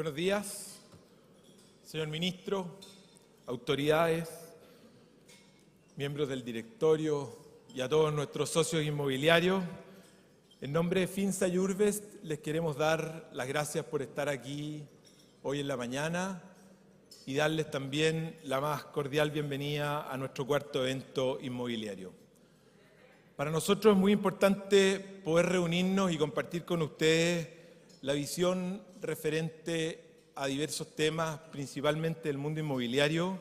Buenos días, señor ministro, autoridades, miembros del directorio y a todos nuestros socios inmobiliarios. En nombre de Finsa y Urbest les queremos dar las gracias por estar aquí hoy en la mañana y darles también la más cordial bienvenida a nuestro cuarto evento inmobiliario. Para nosotros es muy importante poder reunirnos y compartir con ustedes la visión referente a diversos temas, principalmente del mundo inmobiliario,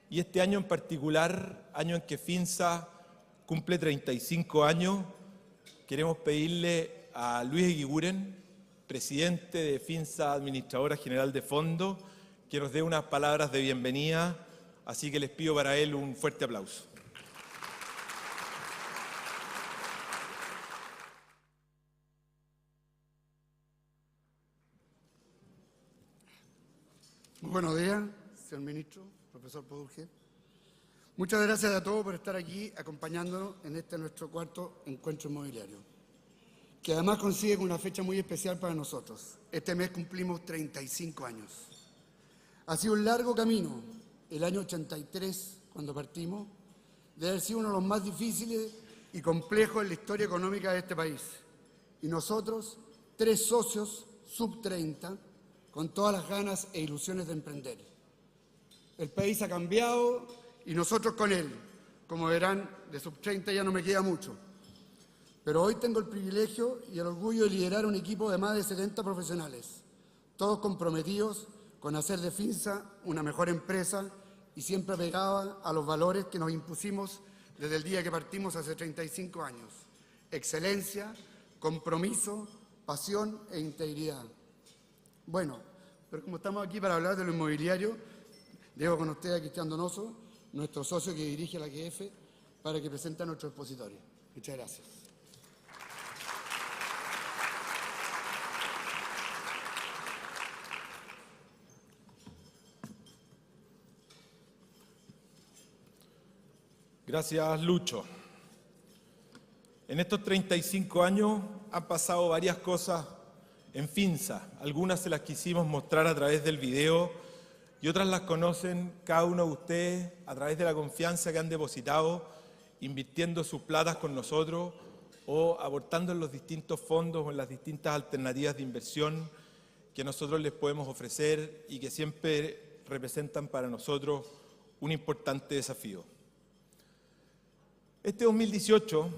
y este año en particular, año en que Finsa cumple 35 años, queremos pedirle a Luis Eguiguren, presidente de Finsa, administradora general de fondos, que nos dé unas palabras de bienvenida, así que les pido para él un fuerte aplauso. Muy buenos días, señor ministro, profesor Podurge. Muchas gracias a todos por estar aquí acompañándonos en este nuestro cuarto encuentro inmobiliario, que además coincide con una fecha muy especial para nosotros. Este mes cumplimos 35 años. Ha sido un largo camino. El año 83, cuando partimos, debe haber sido uno de los más difíciles y complejos en la historia económica de este país. Y nosotros, 3 socios sub-30, con todas las ganas e ilusiones de emprender. El país ha cambiado y nosotros con él. Como verán, de sub-30 ya no me queda mucho. Pero hoy tengo el privilegio y el orgullo de liderar un equipo de más de 70 profesionales, todos comprometidos con hacer de Finsa una mejor empresa y siempre apegada a los valores que nos impusimos desde el día que partimos hace 35 años. Excelencia, compromiso, pasión e integridad. Bueno, pero como estamos aquí para hablar de lo inmobiliario, dejo con usted a Cristian Donoso, nuestro socio que dirige la AGF, para que presente a nuestro expositorio. Muchas gracias. Gracias, Lucho. En estos 35 años han pasado varias cosas en Finsa. Algunas se las quisimos mostrar a través del video y otras las conocen cada uno de ustedes a través de la confianza que han depositado, invirtiendo sus platas con nosotros o aportando en los distintos fondos o en las distintas alternativas de inversión que nosotros les podemos ofrecer y que siempre representan para nosotros un importante desafío. Este 2018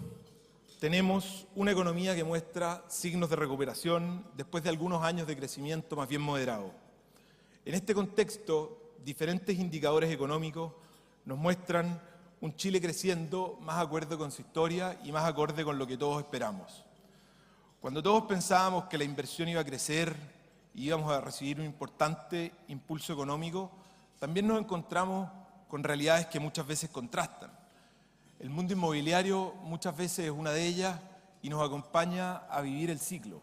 tenemos una economía que muestra signos de recuperación después de algunos años de crecimiento más bien moderado. En este contexto, diferentes indicadores económicos nos muestran un Chile creciendo más acorde con su historia y más acorde con lo que todos esperamos. Cuando todos pensábamos que la inversión iba a crecer y íbamos a recibir un importante impulso económico, también nos encontramos con realidades que muchas veces contrastan. El mundo inmobiliario muchas veces es una de ellas y nos acompaña a vivir el ciclo.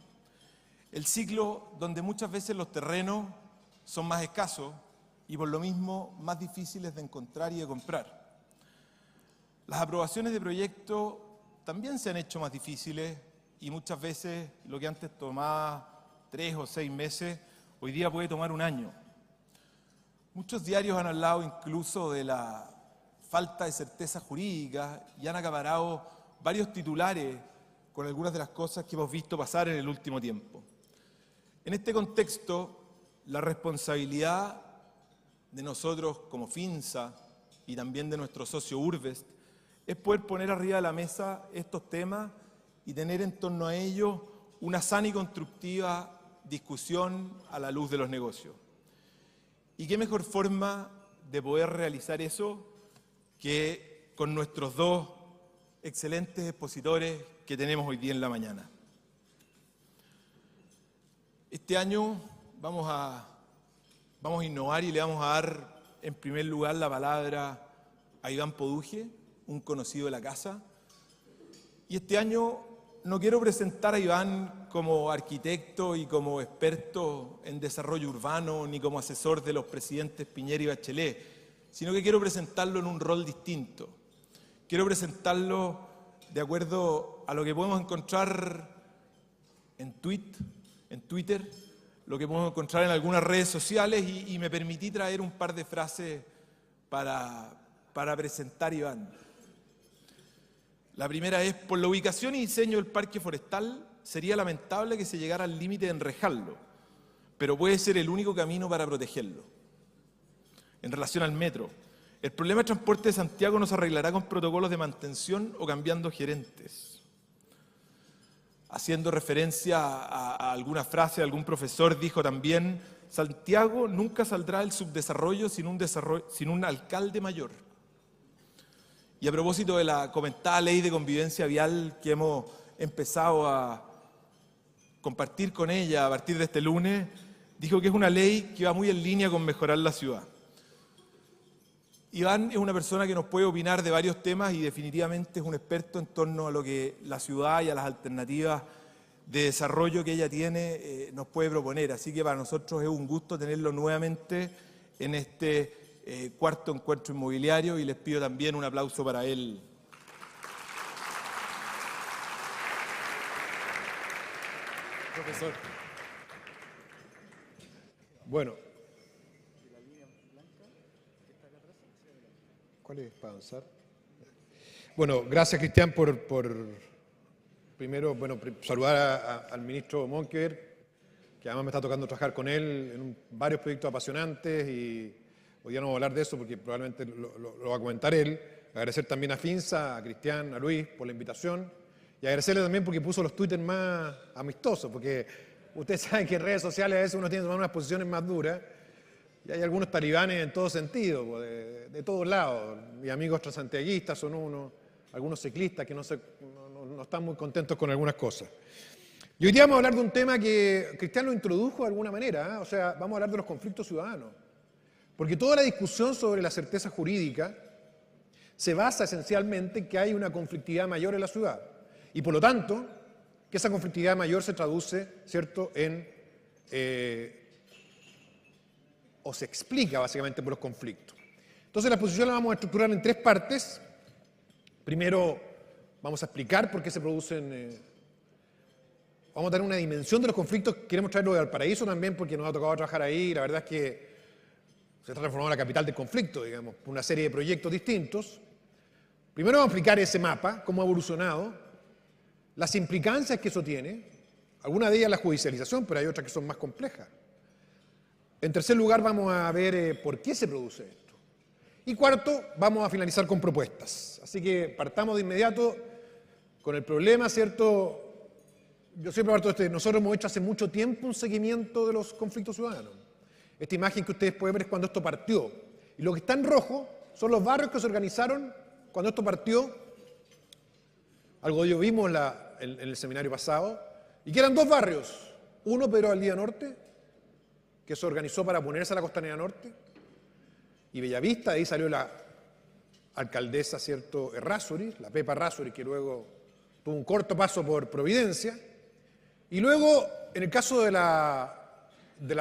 El ciclo donde muchas veces los terrenos son más escasos y por lo mismo más difíciles de encontrar y de comprar. Las aprobaciones de proyectos también se han hecho más difíciles y muchas veces lo que antes tomaba 3 o 6 meses, hoy día puede tomar un año. Muchos diarios han hablado incluso de la falta de certeza jurídica y han acaparado varios titulares con algunas de las cosas que hemos visto pasar en el último tiempo. En este contexto, la responsabilidad de nosotros como Finsa y también de nuestro socio Urbest es poder poner arriba de la mesa estos temas y tener en torno a ellos una sana y constructiva discusión a la luz de los negocios. ¿Y qué mejor forma de poder realizar eso que con nuestros 2 excelentes expositores que tenemos hoy día en la mañana? Este año vamos a innovar y le vamos a dar en primer lugar la palabra a Iván Podurge, un conocido de la casa. Y este año no quiero presentar a Iván como arquitecto y como experto en desarrollo urbano, ni como asesor de los presidentes Piñera y Bachelet, sino que quiero presentarlo en un rol distinto. Quiero presentarlo de acuerdo a lo que podemos encontrar en Twitter, lo que podemos encontrar en algunas redes sociales y me permití traer un par de frases para presentar Iván. La primera es: por la ubicación y diseño del parque forestal, sería lamentable que se llegara al límite de enrejarlo, pero puede ser el único camino para protegerlo. En relación al metro, el problema de transporte de Santiago no se arreglará con protocolos de mantención o cambiando gerentes. Haciendo referencia a alguna frase, algún profesor dijo también: Santiago nunca saldrá del subdesarrollo sin un alcalde mayor. Y a propósito de la comentada ley de convivencia vial que hemos empezado a compartir con ella a partir de este lunes, dijo que es una ley que va muy en línea con mejorar la ciudad. Iván es una persona que nos puede opinar de varios temas y definitivamente es un experto en torno a lo que la ciudad y a las alternativas de desarrollo que ella tiene nos puede proponer. Así que para nosotros es un gusto tenerlo nuevamente en este cuarto encuentro inmobiliario y les pido también un aplauso para él. Profesor. Bueno. ¿Cuál es para avanzar? Bueno, gracias Cristian por primero, saludar al ministro Monkeberg, que además me está tocando trabajar con él en varios proyectos apasionantes y hoy día no voy a hablar de eso porque probablemente lo va a comentar él. Agradecer también a Finza, a Cristian, a Luis por la invitación y agradecerle también porque puso los Twitter más amistosos, porque ustedes saben que en redes sociales a veces uno tiene que tomar unas posiciones más duras y hay algunos talibanes en todo sentido, de todos lados. Mis amigos transantiaguistas son unos, algunos ciclistas que no están muy contentos con algunas cosas. Y hoy día vamos a hablar de un tema que Cristian lo introdujo de alguna manera, ¿eh? O sea, vamos a hablar de los conflictos ciudadanos. Porque toda la discusión sobre la certeza jurídica se basa esencialmente en que hay una conflictividad mayor en la ciudad. Y por lo tanto, que esa conflictividad mayor se traduce, ¿cierto?, o se explica básicamente por los conflictos. Entonces la exposición la vamos a estructurar en tres partes. Primero vamos a explicar por qué se producen, vamos a dar una dimensión de los conflictos. Queremos traerlo de Valparaíso también porque nos ha tocado trabajar ahí. La verdad es que se está transformando en la capital del conflicto, digamos, por una serie de proyectos distintos. Primero vamos a explicar ese mapa, cómo ha evolucionado, las implicancias que eso tiene, algunas de ellas la judicialización, pero hay otras que son más complejas. En tercer lugar vamos a ver por qué se produce esto. Y cuarto, vamos a finalizar con propuestas. Así que partamos de inmediato con el problema, ¿cierto? Yo siempre parto de nosotros hemos hecho hace mucho tiempo un seguimiento de los conflictos ciudadanos. Esta imagen que ustedes pueden ver es cuando esto partió. Y lo que está en rojo son los barrios que se organizaron cuando esto partió. Algo de ello vimos en el seminario pasado. Y que eran dos barrios. Uno, Pedro Valdivia Norte, que se organizó para oponerse a la Costanera Norte. Y Bellavista, de ahí salió la alcaldesa, ¿cierto?, Errázuriz, la Pepa Errázuriz, que luego tuvo un corto paso por Providencia. Y luego, en el caso de la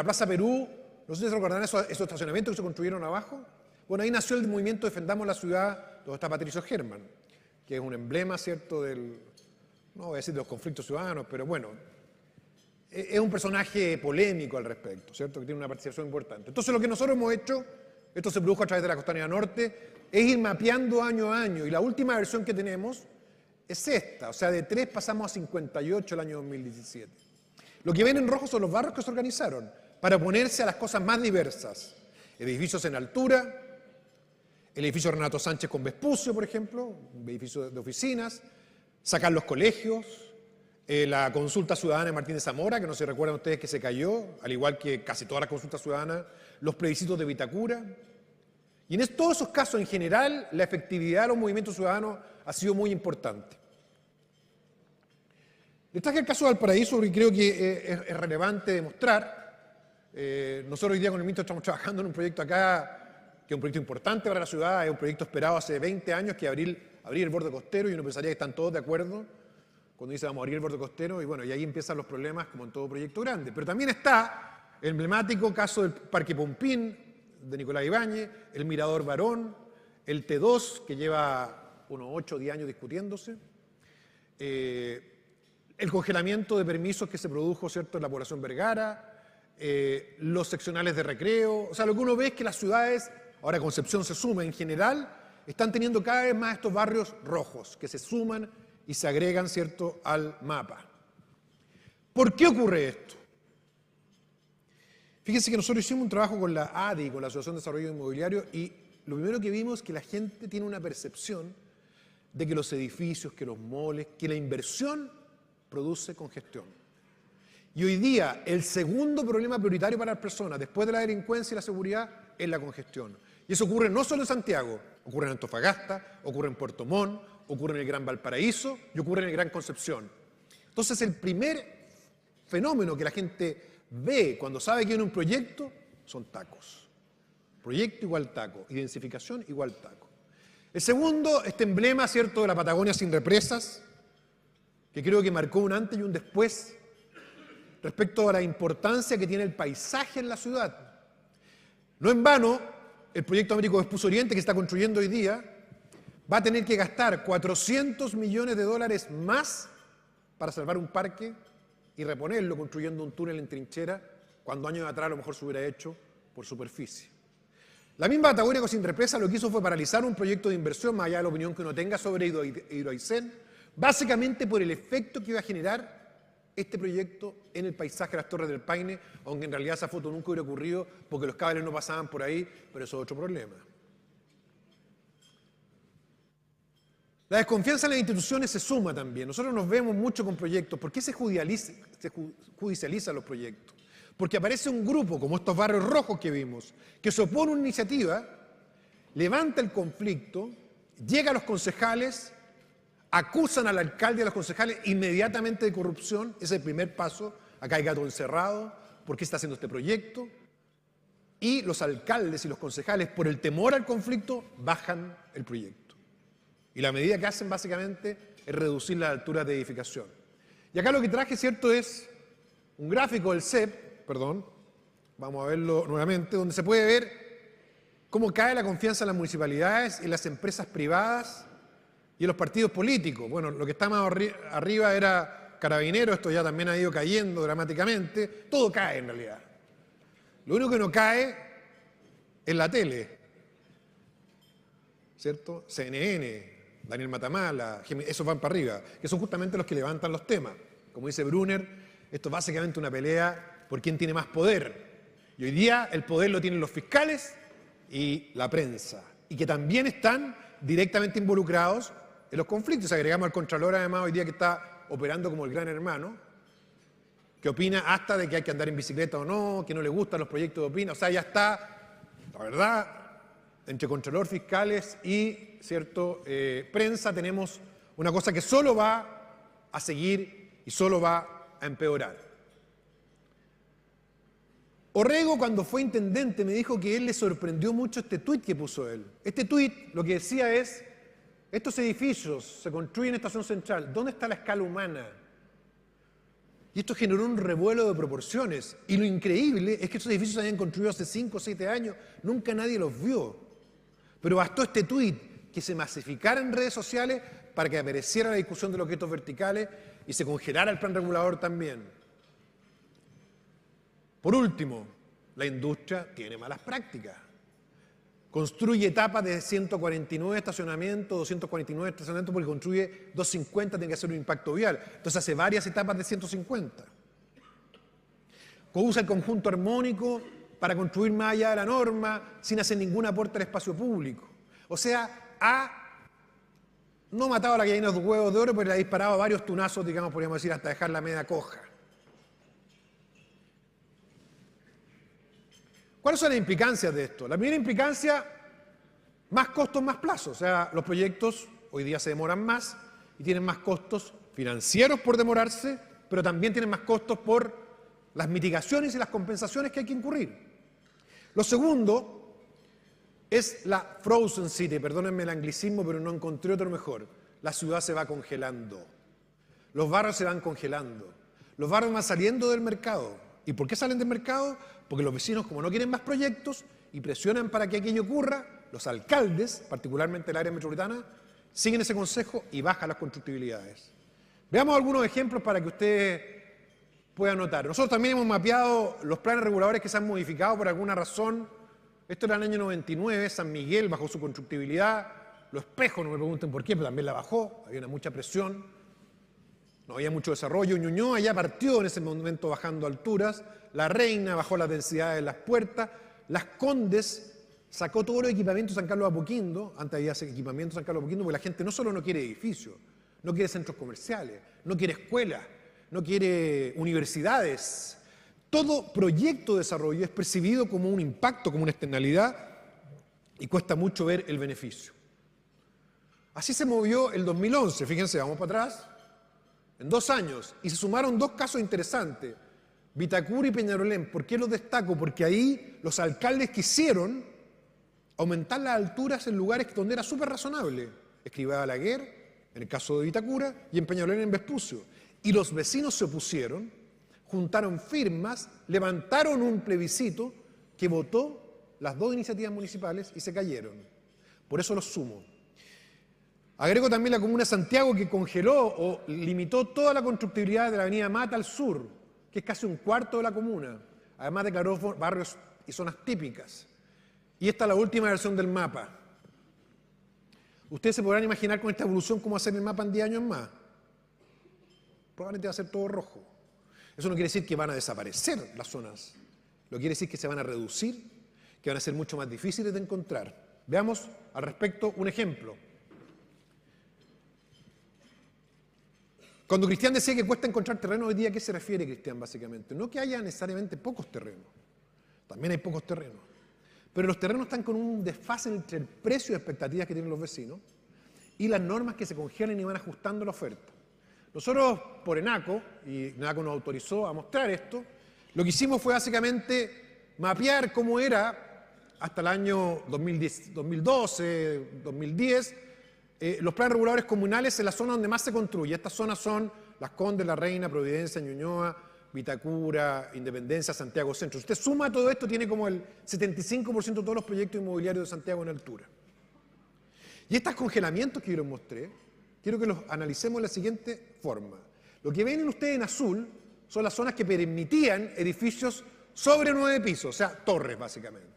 Plaza Perú, no sé si se recordarán esos estacionamientos que se construyeron abajo. Bueno, ahí nació el movimiento Defendamos la Ciudad, donde está Patricio Herman, que es un emblema, ¿cierto?, no voy a decir de los conflictos ciudadanos, pero bueno, es un personaje polémico al respecto, ¿cierto?, que tiene una participación importante. Entonces, lo que nosotros hemos hecho, esto se produjo a través de la Costanera Norte, es ir mapeando año a año, y la última versión que tenemos es esta, o sea, de 3 pasamos a 58 el año 2017. Lo que ven en rojo son los barrios que se organizaron para oponerse a las cosas más diversas. Edificios en altura, el edificio Renato Sánchez con Vespucio, por ejemplo, un edificio de oficinas, sacar los colegios, la consulta ciudadana de Martín de Zamora, que no se recuerdan ustedes que se cayó, al igual que casi todas las consultas ciudadanas, los plebiscitos de Vitacura. Y en todos esos casos, en general, la efectividad de los movimientos ciudadanos ha sido muy importante. Les traje el caso de Valparaíso porque creo que es relevante demostrar. Nosotros hoy día con el ministro estamos trabajando en un proyecto acá, que es un proyecto importante para la ciudad, es un proyecto esperado hace 20 años, que abrir el borde costero, y uno pensaría que están todos de acuerdo cuando dice vamos a abrir el borde costero, y bueno, y ahí empiezan los problemas como en todo proyecto grande. Pero también está el emblemático caso del Parque Pompín, de Nicolás Ibáñez, el Mirador Barón, el T2, que lleva unos 8 o 10 años discutiéndose, el congelamiento de permisos que se produjo, ¿cierto?, en la población Vergara, los seccionales de recreo. O sea, lo que uno ve es que las ciudades, ahora Concepción se suma en general, están teniendo cada vez más estos barrios rojos que se suman y se agregan, ¿cierto?, al mapa. ¿Por qué ocurre esto? Fíjense que nosotros hicimos un trabajo con la ADI, con la Asociación de Desarrollo Inmobiliario, y lo primero que vimos es que la gente tiene una percepción de que los edificios, que los moles, que la inversión produce congestión. Y hoy día el segundo problema prioritario para las personas, después de la delincuencia y la seguridad, es la congestión. Y eso ocurre no solo en Santiago, ocurre en Antofagasta, ocurre en Puerto Montt, ocurre en el Gran Valparaíso y ocurre en el Gran Concepción. Entonces el primer fenómeno que la gente ve cuando sabe que hay un proyecto son tacos. Proyecto igual taco, identificación igual taco. El segundo, este emblema, ¿cierto?, de la Patagonia sin represas, que creo que marcó un antes y un después respecto a la importancia que tiene el paisaje en la ciudad. No en vano, el proyecto Américo Vespucio Oriente que está construyendo hoy día va a tener que gastar $400 millones más para salvar un parque y reponerlo construyendo un túnel en trinchera, cuando años atrás a lo mejor se hubiera hecho por superficie. La misma Patagonia sin represa lo que hizo fue paralizar un proyecto de inversión, más allá de la opinión que uno tenga sobre Hidroaicén, básicamente por el efecto que iba a generar este proyecto en el paisaje de las Torres del Paine, aunque en realidad esa foto nunca hubiera ocurrido porque los cables no pasaban por ahí, pero eso es otro problema. La desconfianza en las instituciones se suma también. Nosotros nos vemos mucho con proyectos. ¿Por qué se judicializan los proyectos? Porque aparece un grupo, como estos barrios rojos que vimos, que se opone a una iniciativa, levanta el conflicto, llega a los concejales, acusan al alcalde y a los concejales inmediatamente de corrupción. Ese es el primer paso. Acá hay gato encerrado. ¿Por qué está haciendo este proyecto? Y los alcaldes y los concejales, por el temor al conflicto, bajan el proyecto. Y la medida que hacen básicamente es reducir las alturas de edificación. Y acá lo que traje, ¿cierto?, es un gráfico del CEP, perdón, vamos a verlo nuevamente, donde se puede ver cómo cae la confianza en las municipalidades, en las empresas privadas y en los partidos políticos. Bueno, lo que está más arriba era Carabineros, esto ya también ha ido cayendo dramáticamente, todo cae en realidad. Lo único que no cae es la tele, ¿cierto? CNN, Daniel Matamala, esos van para arriba, que son justamente los que levantan los temas. Como dice Brunner, esto es básicamente una pelea por quién tiene más poder. Y hoy día el poder lo tienen los fiscales y la prensa, y que también están directamente involucrados en los conflictos. Agregamos al Contralor, además, hoy día que está operando como el gran hermano, que opina hasta de que hay que andar en bicicleta o no, que no le gustan los proyectos de opina. O sea, ya está, la verdad, entre Contralor, fiscales y, ¿cierto?, prensa, tenemos una cosa que solo va a seguir y solo va a empeorar. Orrego, cuando fue intendente, me dijo que él le sorprendió mucho este tuit que puso él. Este tuit lo que decía es: estos edificios se construyen en Estación Central, ¿dónde está la escala humana? Y esto generó un revuelo de proporciones. Y lo increíble es que estos edificios se habían construido hace 5 o 7 años, nunca nadie los vio. Pero bastó este tuit que se masificara en redes sociales para que apareciera la discusión de los guetos verticales y se congelara el plan regulador también. Por último, la industria tiene malas prácticas. Construye etapas de 149 estacionamientos, 249 estacionamientos, porque construye 250, tiene que hacer un impacto vial. Entonces hace varias etapas de 150. Usa el conjunto armónico para construir más allá de la norma, sin hacer ningún aporte al espacio público. O sea, ha no matado a la gallina de los huevos de oro, pero le ha disparado varios tunazos, digamos, podríamos decir, hasta dejarla media coja. ¿Cuáles son las implicancias de esto? La primera implicancia, más costos, más plazos. O sea, los proyectos hoy día se demoran más y tienen más costos financieros por demorarse, pero también tienen más costos por las mitigaciones y las compensaciones que hay que incurrir. Lo segundo es la Frozen City, perdónenme el anglicismo, pero no encontré otro mejor. La ciudad se va congelando, los barrios se van congelando, los barrios van saliendo del mercado. ¿Y por qué salen del mercado? Porque los vecinos, como no quieren más proyectos y presionan para que aquello ocurra, los alcaldes, particularmente del área metropolitana, siguen ese consejo y bajan las constructibilidades. Veamos algunos ejemplos para que ustedes puede anotar. Nosotros también hemos mapeado los planes reguladores que se han modificado por alguna razón. Esto era en el año 99, San Miguel bajó su constructibilidad, Los Espejos, no me pregunten por qué, pero también la bajó, había mucha presión, no había mucho desarrollo. Ñuñoa ya partió en ese momento bajando alturas, La Reina bajó las densidades de Las Puertas, Las Condes sacó todos los equipamientos de San Carlos de Apoquindo, antes había equipamientos de San Carlos de Apoquindo, porque la gente no solo no quiere edificios, no quiere centros comerciales, no quiere escuelas, no quiere universidades. Todo proyecto de desarrollo es percibido como un impacto, como una externalidad, y cuesta mucho ver el beneficio. Así se movió el 2011, fíjense, vamos para atrás, en 2 años, y se sumaron 2 casos interesantes, Vitacura y Peñalolén. ¿Por qué los destaco? Porque ahí los alcaldes quisieron aumentar las alturas en lugares donde era súper razonable. Escribá Balaguer, en el caso de Vitacura, y en Peñalolén en Vespucio. Y los vecinos se opusieron, juntaron firmas, levantaron un plebiscito que votó las 2 iniciativas municipales y se cayeron. Por eso los sumo. Agrego también la comuna de Santiago, que congeló o limitó toda la constructibilidad de la avenida Mata al sur, que es casi 1/4 de la comuna. Además declaró barrios y zonas típicas. Y esta es la última versión del mapa. Ustedes se podrán imaginar con esta evolución cómo hacer el mapa en 10 años más. Probablemente va a ser todo rojo. Eso no quiere decir que van a desaparecer las zonas. Lo que quiere decir que se van a reducir, que van a ser mucho más difíciles de encontrar. Veamos al respecto un ejemplo. Cuando Cristian decía que cuesta encontrar terreno hoy día, ¿a qué se refiere Cristian básicamente? No que haya necesariamente pocos terrenos. También hay pocos terrenos. Pero los terrenos están con un desfase entre el precio y expectativas que tienen los vecinos y las normas que se congelan y van ajustando la oferta. Nosotros, por ENACO, y ENACO nos autorizó a mostrar esto, lo que hicimos fue básicamente mapear cómo era hasta el año 2012, 2010, los planes reguladores comunales en la zona donde más se construye. Estas zonas son Las Condes, La Reina, Providencia, Ñuñoa, Vitacura, Independencia, Santiago Centro. Si usted suma todo esto, tiene como el 75% de todos los proyectos inmobiliarios de Santiago en altura. Y estos congelamientos que yo les mostré, quiero que los analicemos de la siguiente forma. Lo que ven ustedes en azul son las zonas que permitían edificios sobre 9 pisos, o sea, torres básicamente.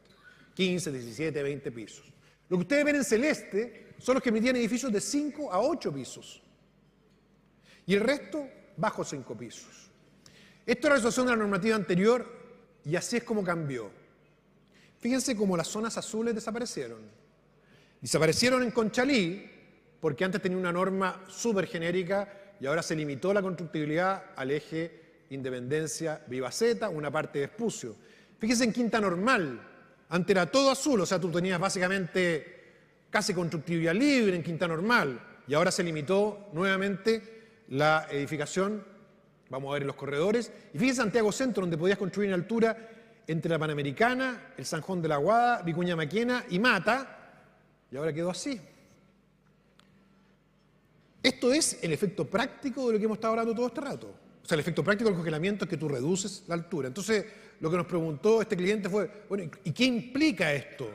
15, 17, 20 pisos. Lo que ustedes ven en celeste son los que permitían edificios de 5 a 8 pisos. Y el resto, bajo 5 pisos. Esto es la resolución de la normativa anterior y así es como cambió. Fíjense cómo las zonas azules desaparecieron. Desaparecieron en Conchalí, porque antes tenía una norma súper genérica y ahora se limitó la constructibilidad al eje Independencia-Vivaceta, una parte de Vespucio. Fíjense en Quinta Normal, antes era todo azul, o sea, tú tenías básicamente casi constructibilidad libre en Quinta Normal y ahora se limitó nuevamente la edificación, vamos a ver en los corredores. Y fíjense Santiago Centro, donde podías construir en altura entre la Panamericana, el San Juan de la Aguada, Vicuña Maquena y Mata, y ahora quedó así. Esto es el efecto práctico de lo que hemos estado hablando todo este rato. O sea, el efecto práctico del congelamiento es que tú reduces la altura. Entonces, lo que nos preguntó este cliente fue, bueno, ¿y qué implica esto?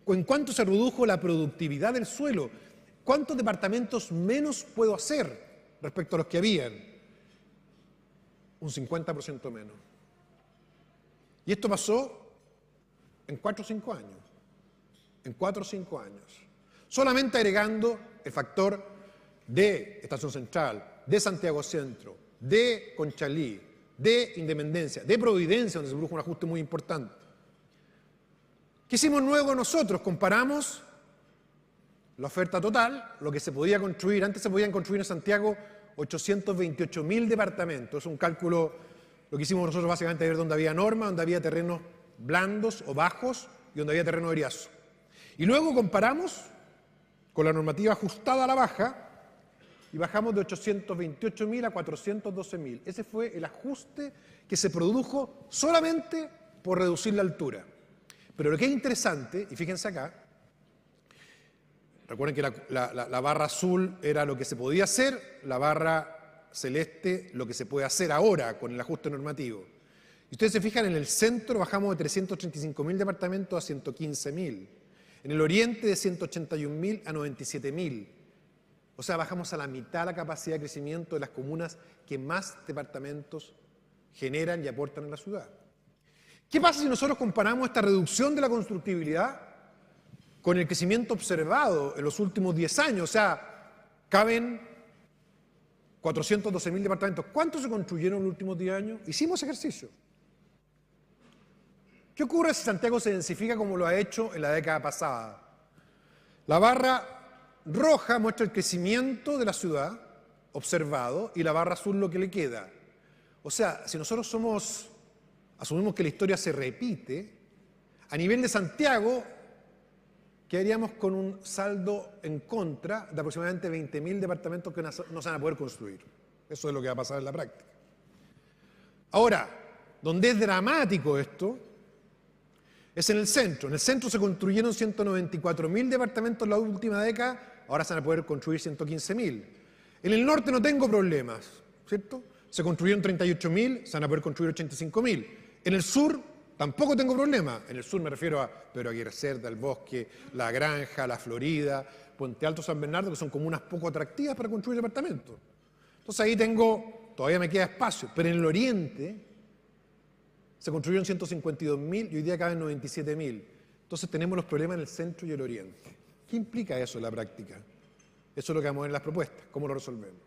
¿En cuánto se redujo la productividad del suelo? ¿Cuántos departamentos menos puedo hacer respecto a los que habían? Un 50% menos. Y esto pasó en 4 o 5 años. En 4 o 5 años. Solamente agregando el factor de Estación Central, de Santiago Centro, de Conchalí, de Independencia, de Providencia, donde se produjo un ajuste muy importante. ¿Qué hicimos luego nosotros? Comparamos la oferta total, lo que se podía construir. Antes se podían construir en Santiago 828.000 departamentos. Es un cálculo, lo que hicimos nosotros básicamente es ver dónde había norma, dónde había terrenos blandos o bajos y dónde había terreno eriazo. Y luego comparamos con la normativa ajustada a la baja y bajamos de 828.000 a 412.000. Ese fue el ajuste que se produjo solamente por reducir la altura. Pero lo que es interesante, y fíjense acá, recuerden que la barra azul era lo que se podía hacer, la barra celeste lo que se puede hacer ahora con el ajuste normativo. Y ustedes se fijan, en el centro bajamos de 335.000 departamentos a 115.000. En el oriente de 181.000 a 97.000. O sea, bajamos a la mitad la capacidad de crecimiento de las comunas que más departamentos generan y aportan en la ciudad. ¿Qué pasa si nosotros comparamos esta reducción de la constructibilidad con el crecimiento observado en los últimos 10 años? O sea, caben 412.000 departamentos. ¿Cuántos se construyeron en los últimos 10 años? Hicimos ejercicio. ¿Qué ocurre si Santiago se densifica como lo ha hecho en la década pasada? La barra roja muestra el crecimiento de la ciudad observado y la barra azul lo que le queda. O sea, si nosotros asumimos que la historia se repite, a nivel de Santiago quedaríamos con un saldo en contra de aproximadamente 20.000 departamentos que no se van a poder construir. Eso es lo que va a pasar en la práctica. Ahora, donde es dramático esto, es en el centro. En el centro se construyeron 194.000 departamentos en la última década, ahora se van a poder construir 115.000. En el norte no tengo problemas, ¿cierto? Se construyeron 38.000, se van a poder construir 85.000. En el sur tampoco tengo problema. En el sur me refiero a Pedro Aguirre Cerda, El Bosque, La Granja, La Florida, Puente Alto, San Bernardo, que son comunas poco atractivas para construir departamentos. Entonces ahí todavía me queda espacio. Pero en el oriente se construyeron 152.000 y hoy día caben 97.000. Entonces tenemos los problemas en el centro y el oriente. ¿Qué implica eso en la práctica? Eso es lo que vamos a ver en las propuestas, cómo lo resolvemos.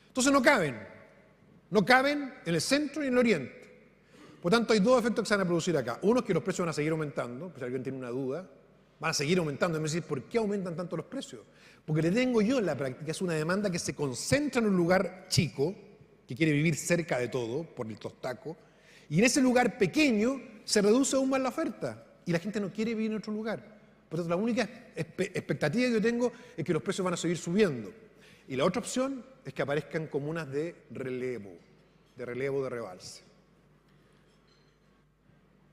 Entonces no caben en el centro y en el oriente. Por tanto, hay dos efectos que se van a producir acá. Uno es que los precios van a seguir aumentando, pues si alguien tiene una duda, van a seguir aumentando. Y me dice, ¿por qué aumentan tanto los precios? Porque le tengo yo en la práctica, es una demanda que se concentra en un lugar chico, que quiere vivir cerca de todo, por el tostaco, y en ese lugar pequeño se reduce aún más la oferta, y la gente no quiere vivir en otro lugar. Por tanto, la única expectativa que yo tengo es que los precios van a seguir subiendo. Y la otra opción es que aparezcan comunas de relevo, de rebalse.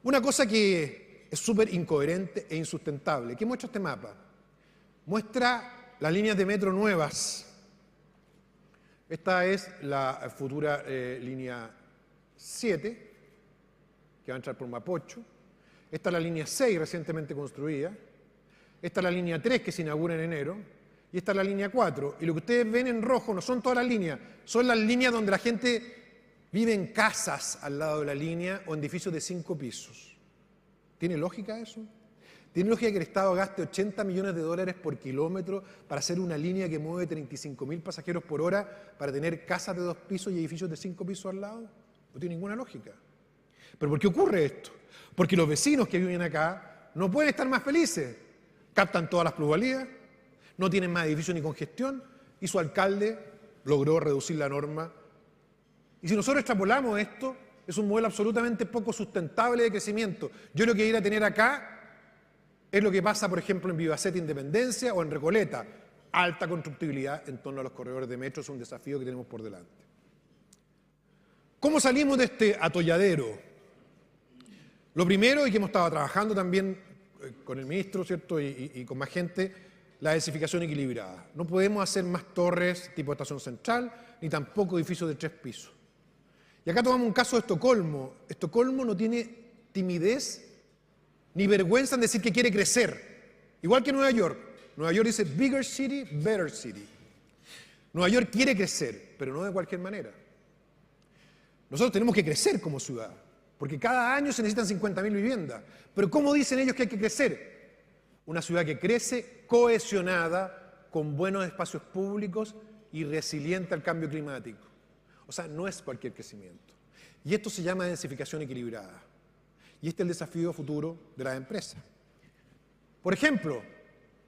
Una cosa que es súper incoherente e insustentable. ¿Qué muestra este mapa? Muestra las líneas de metro nuevas. Esta es la futura línea 7, que va a entrar por Mapocho. Esta es la línea 6, recientemente construida. Esta es la línea 3, que se inaugura en enero. Y esta es la línea 4. Y lo que ustedes ven en rojo no son todas las líneas, son las líneas donde la gente vive en casas al lado de la línea o en edificios de 5 pisos. ¿Tiene lógica eso? ¿Tiene lógica que el Estado gaste 80 millones de dólares por kilómetro para hacer una línea que mueve 35.000 pasajeros por hora para tener casas de 2 pisos y edificios de 5 pisos al lado? No tiene ninguna lógica. ¿Pero por qué ocurre esto? Porque los vecinos que viven acá no pueden estar más felices. Captan todas las plusvalías, no tienen más edificios ni congestión y su alcalde logró reducir la norma. Y si nosotros extrapolamos esto, es un modelo absolutamente poco sustentable de crecimiento. Yo lo que voy a ir a tener acá es lo que pasa, por ejemplo, en Vivaceta Independencia o en Recoleta. Alta constructibilidad en torno a los corredores de metro es un desafío que tenemos por delante. ¿Cómo salimos de este atolladero? Lo primero, y que hemos estado trabajando también con el ministro, ¿cierto? Y con más gente, la densificación equilibrada. No podemos hacer más torres tipo estación central, ni tampoco edificios de 3 pisos. Y acá tomamos un caso de Estocolmo. Estocolmo no tiene timidez ni vergüenza en decir que quiere crecer. Igual que Nueva York. Nueva York dice bigger city, better city. Nueva York quiere crecer, pero no de cualquier manera. Nosotros tenemos que crecer como ciudad, porque cada año se necesitan 50.000 viviendas. Pero ¿cómo dicen ellos que hay que crecer? Una ciudad que crece cohesionada, con buenos espacios públicos y resiliente al cambio climático. O sea, no es cualquier crecimiento. Y esto se llama densificación equilibrada. Y este es el desafío futuro de las empresas. Por ejemplo,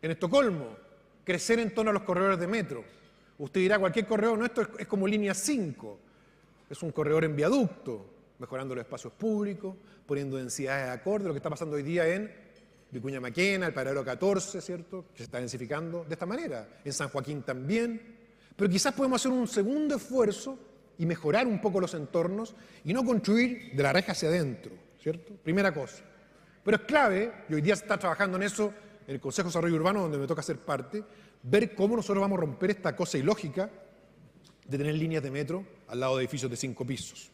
en Estocolmo, crecer en torno a los corredores de metro. Usted dirá, cualquier corredor nuestro es como línea 5. Es un corredor en viaducto, mejorando los espacios públicos, poniendo densidades acorde a lo que está pasando hoy día en Vicuña Maquena, el Paralelo 14, ¿cierto? Que se está densificando de esta manera. En San Joaquín también. Pero quizás podemos hacer un segundo esfuerzo y mejorar un poco los entornos y no construir de la reja hacia adentro, ¿cierto? Primera cosa. Pero es clave, y hoy día se está trabajando en eso en el Consejo de Desarrollo Urbano, donde me toca ser parte, ver cómo nosotros vamos a romper esta cosa ilógica de tener líneas de metro al lado de edificios de 5 pisos.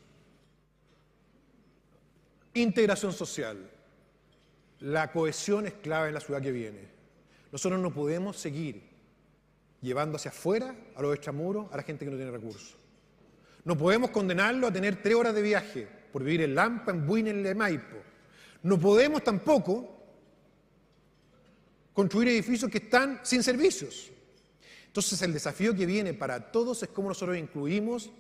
Integración social. La cohesión es clave en la ciudad que viene. Nosotros no podemos seguir llevando hacia afuera, a los extramuros, a la gente que no tiene recursos. No podemos condenarlo a tener 3 horas de viaje por vivir en Lampa, en Buin, en Maipo. No podemos tampoco construir edificios que están sin servicios. Entonces el desafío que viene para todos es cómo nosotros incluimos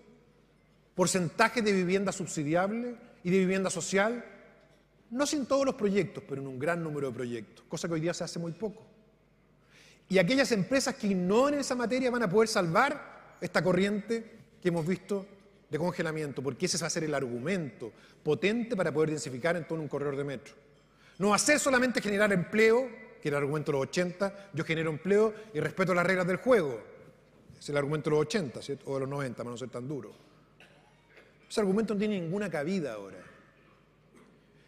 porcentajes de vivienda subsidiable y de vivienda social, no sin todos los proyectos, pero en un gran número de proyectos, cosa que hoy día se hace muy poco. Y aquellas empresas que innoven en esa materia van a poder salvar esta corriente que hemos visto de congelamiento, porque ese va a ser el argumento potente para poder densificar en todo un corredor de metro. No va a ser solamente generar empleo, que era el argumento de los 80, yo genero empleo y respeto las reglas del juego. Es el argumento de los 80, ¿cierto? O de los 90, para no ser tan duro. Ese argumento no tiene ninguna cabida ahora.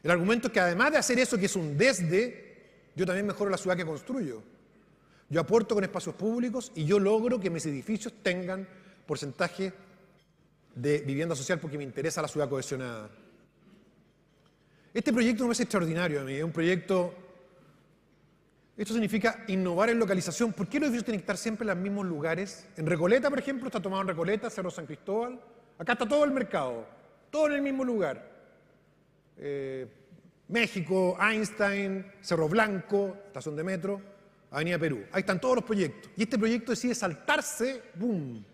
El argumento es que además de hacer eso, que es un desde, yo también mejoro la ciudad que construyo. Yo aporto con espacios públicos y yo logro que mis edificios tengan porcentaje de vivienda social porque me interesa la ciudad cohesionada. Este proyecto no es extraordinario a mí, es un proyecto... Esto significa innovar en localización. ¿Por qué los edificios tienen que estar siempre en los mismos lugares? En Recoleta, por ejemplo, está tomado en Recoleta, Cerro San Cristóbal. Acá está todo el mercado, todo en el mismo lugar. México, Einstein, Cerro Blanco, estación de metro, Avenida Perú. Ahí están todos los proyectos. Y este proyecto decide saltarse, ¡boom!,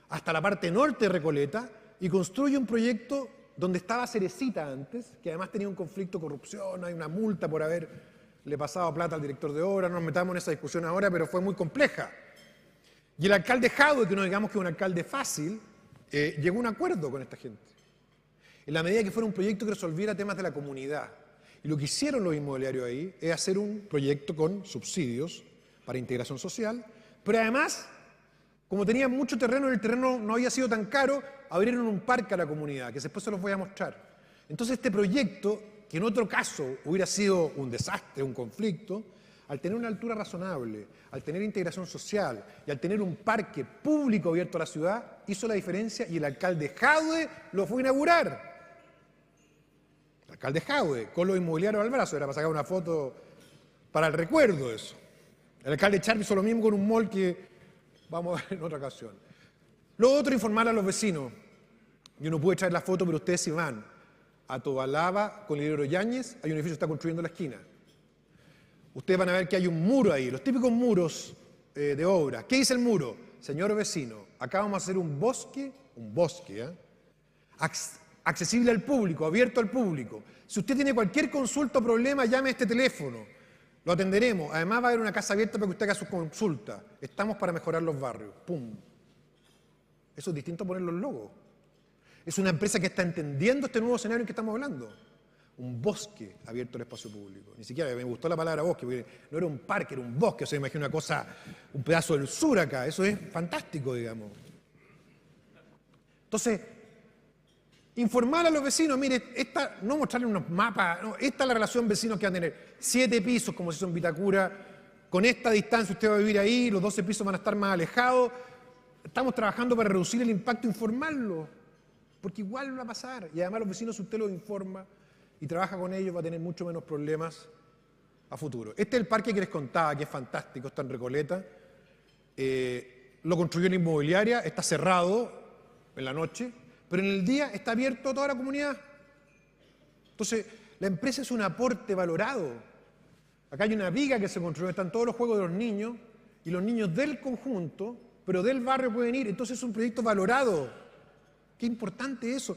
hasta la parte norte de Recoleta y construye un proyecto donde estaba Cerecita antes, que además tenía un conflicto de corrupción, hay una multa por haberle pasado plata al director de obra, no nos metamos en esa discusión ahora, pero fue muy compleja. Y el alcalde Jadwe, que no digamos que es un alcalde fácil, llegó a un acuerdo con esta gente. En la medida que fuera un proyecto que resolviera temas de la comunidad. Y lo que hicieron los inmobiliarios ahí es hacer un proyecto con subsidios para integración social, pero además, como tenían mucho terreno, el terreno no había sido tan caro, abrieron un parque a la comunidad, que después se los voy a mostrar. Entonces este proyecto, que en otro caso hubiera sido un desastre, un conflicto, al tener una altura razonable, al tener integración social y al tener un parque público abierto a la ciudad, hizo la diferencia y el alcalde Jadwe lo fue a inaugurar. El alcalde Jadwe, con los inmobiliarios al brazo, era para sacar una foto para el recuerdo de eso. El alcalde Charp hizo lo mismo con un mall que vamos a ver en otra ocasión. Lo otro, informar a los vecinos. Yo no pude traer la foto, pero ustedes si van a Tobalaba con Lirio Yáñez, hay un edificio que está construyendo en la esquina. Ustedes van a ver que hay un muro ahí, los típicos muros de obra. ¿Qué dice el muro? Señor vecino, acá vamos a hacer un bosque, accesible al público, abierto al público. Si usted tiene cualquier consulta o problema, llame a este teléfono. Lo atenderemos. Además va a haber una casa abierta para que usted haga sus consultas. Estamos para mejorar los barrios. ¡Pum! Eso es distinto a poner los logos. Es una empresa que está entendiendo este nuevo escenario en que estamos hablando. Un bosque abierto al espacio público. Ni siquiera me gustó la palabra bosque, porque no era un parque, era un bosque. O sea, imagina una cosa, un pedazo del sur acá. Eso es fantástico, digamos. Entonces, informar a los vecinos, mire, no mostrarles unos mapas, no, esta es la relación vecinos que van a tener. 7 pisos, como se hizo en Vitacura, con esta distancia usted va a vivir ahí, los 12 pisos van a estar más alejados. Estamos trabajando para reducir el impacto, informarlo, porque igual va a pasar. Y además los vecinos, si usted los informa y trabaja con ellos, va a tener mucho menos problemas a futuro. Este es el parque que les contaba, que es fantástico, está en Recoleta. Lo construyó la inmobiliaria, está cerrado en la noche, pero en el día está abierto a toda la comunidad. Entonces, la empresa es un aporte valorado. Acá hay una viga que se construyó, están todos los juegos de los niños, y los niños del conjunto, pero del barrio pueden ir. Entonces es un proyecto valorado. Qué importante eso.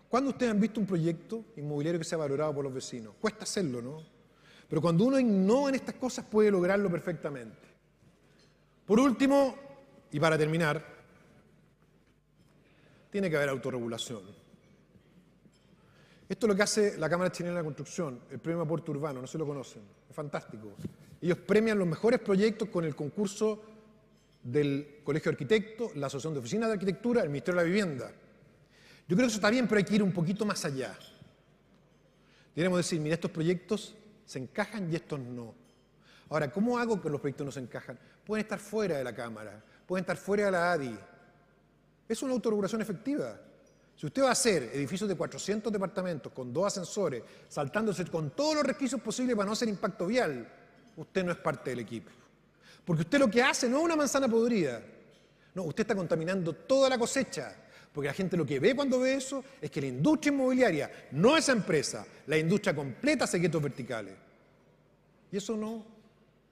¿Cuándo ustedes han visto un proyecto inmobiliario que sea valorado por los vecinos? Cuesta hacerlo, ¿no? Pero cuando uno innova en estas cosas puede lograrlo perfectamente. Por último, y para terminar, tiene que haber autorregulación. Esto es lo que hace la Cámara Chilena de la Construcción, el premio Aporte Urbano, no se lo conocen, es fantástico. Ellos premian los mejores proyectos con el concurso del Colegio de Arquitectos, la Asociación de Oficinas de Arquitectura, el Ministerio de la Vivienda. Yo creo que eso está bien, pero hay que ir un poquito más allá. Deberíamos decir, mira, estos proyectos se encajan y estos no. Ahora, ¿cómo hago que los proyectos no se encajan? Pueden estar fuera de la Cámara, pueden estar fuera de la ADI. Es una autorregulación efectiva. Si usted va a hacer edificios de 400 departamentos con 2 ascensores, saltándose con todos los requisitos posibles para no hacer impacto vial, usted no es parte del equipo. Porque usted lo que hace no es una manzana podrida. No, usted está contaminando toda la cosecha. Porque la gente lo que ve cuando ve eso es que la industria inmobiliaria, no esa empresa, la industria completa hace guetos verticales. Y eso no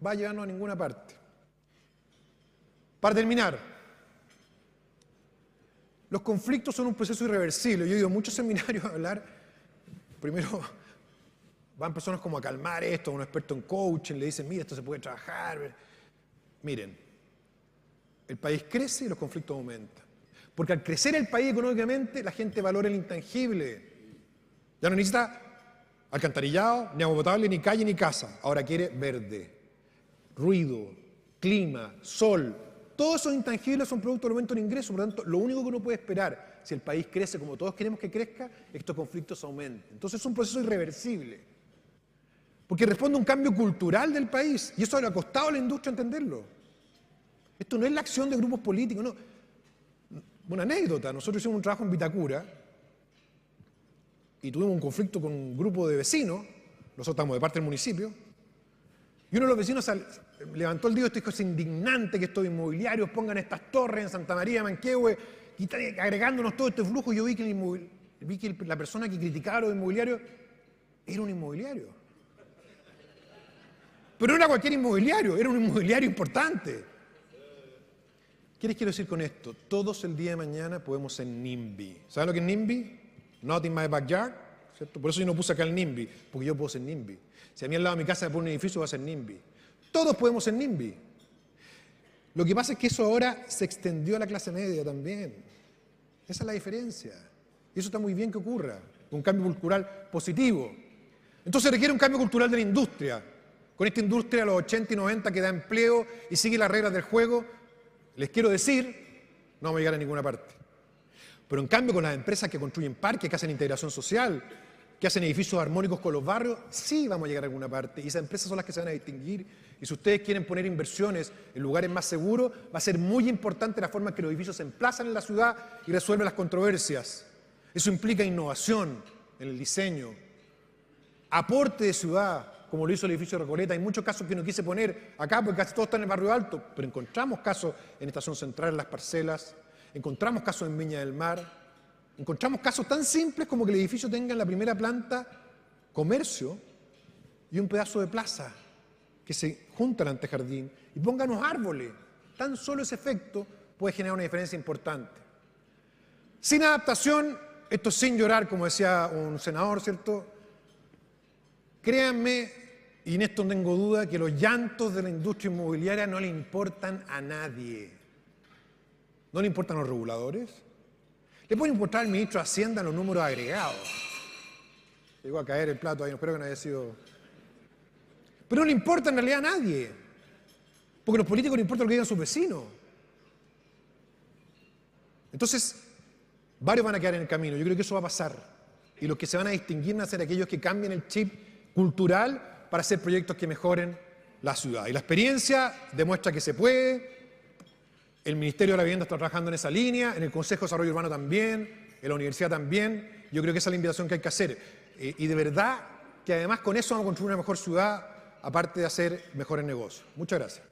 va a llevarnos a ninguna parte. Para terminar, los conflictos son un proceso irreversible. Yo he ido a muchos seminarios a hablar. Primero van personas como a calmar esto, un experto en coaching, le dicen, mire, esto se puede trabajar. Miren, el país crece y los conflictos aumentan. Porque al crecer el país económicamente, la gente valora el intangible. Ya no necesita alcantarillado, ni agua potable, ni calle, ni casa. Ahora quiere verde, ruido, clima, sol. Todos esos intangibles son producto del aumento del ingreso. Por lo tanto, lo único que uno puede esperar, si el país crece como todos queremos que crezca, es que estos conflictos aumenten. Entonces es un proceso irreversible. Porque responde a un cambio cultural del país. Y eso le ha costado a la industria entenderlo. Esto no es la acción de grupos políticos, no. Una anécdota, nosotros hicimos un trabajo en Vitacura y tuvimos un conflicto con un grupo de vecinos, nosotros estamos de parte del municipio, y uno de los vecinos levantó el dedo y dijo, es indignante que estos inmobiliarios pongan estas torres en Santa María, Manquehue, y están agregándonos todo este flujo. Y yo vi que la persona que criticaba a los inmobiliarios era un inmobiliario. Pero no era cualquier inmobiliario, era un inmobiliario importante. ¿Qué les quiero decir con esto? Todos el día de mañana podemos ser NIMBY. ¿Saben lo que es NIMBY? Not in my backyard. ¿Cierto? Por eso yo no puse acá el NIMBY, porque yo puedo ser NIMBY. Si a mí al lado de mi casa me pone un edificio, va a ser NIMBY. Todos podemos ser NIMBY. Lo que pasa es que eso ahora se extendió a la clase media también. Esa es la diferencia. Y eso está muy bien que ocurra. Un cambio cultural positivo. Entonces requiere un cambio cultural de la industria. Con esta industria de los 80 y 90 que da empleo y sigue las reglas del juego, les quiero decir, no vamos a llegar a ninguna parte. Pero en cambio con las empresas que construyen parques, que hacen integración social, que hacen edificios armónicos con los barrios, sí vamos a llegar a alguna parte. Y esas empresas son las que se van a distinguir. Y si ustedes quieren poner inversiones en lugares más seguros, va a ser muy importante la forma en que los edificios se emplazan en la ciudad y resuelven las controversias. Eso implica innovación en el diseño, aporte de ciudad, como lo hizo el edificio de Recoleta. Hay muchos casos que no quise poner acá porque casi todos están en el barrio alto, pero encontramos casos en Estación Central, en Las Parcelas, encontramos casos en Viña del Mar, encontramos casos tan simples como que el edificio tenga en la primera planta comercio y un pedazo de plaza que se junta al antejardín y pongan unos árboles. Tan solo ese efecto puede generar una diferencia importante. Sin adaptación, esto sin llorar, como decía un senador, ¿cierto? Créanme, y en esto no tengo duda, que los llantos de la industria inmobiliaria no le importan a nadie. ¿No le importan a los reguladores? Le puede importar al ministro de Hacienda los números agregados. Llegó a caer el plato ahí, espero que no haya sido... Pero no le importa en realidad a nadie. Porque a los políticos les importa lo que digan sus vecinos. Entonces, varios van a quedar en el camino. Yo creo que eso va a pasar. Y los que se van a distinguir van a ser aquellos que cambien el chip cultural para hacer proyectos que mejoren la ciudad. Y la experiencia demuestra que se puede. El Ministerio de la Vivienda está trabajando en esa línea, en el Consejo de Desarrollo Urbano también, en la universidad también. Yo creo que esa es la invitación que hay que hacer. Y de verdad que además con eso vamos a construir una mejor ciudad, aparte de hacer mejores negocios. Muchas gracias.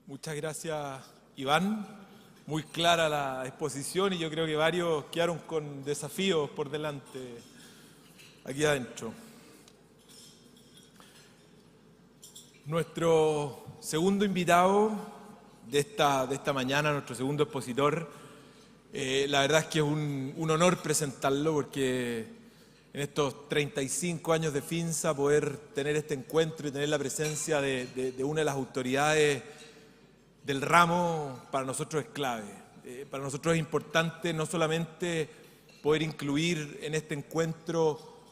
Muchas gracias, Iván. Muy clara la exposición y yo creo que varios quedaron con desafíos por delante aquí adentro. Nuestro segundo invitado de esta mañana, nuestro segundo expositor, la verdad es que es un honor presentarlo porque en estos 35 años de FINSA poder tener este encuentro y tener la presencia de una de las autoridades del ramo para nosotros es clave. Para nosotros es importante no solamente poder incluir en este encuentro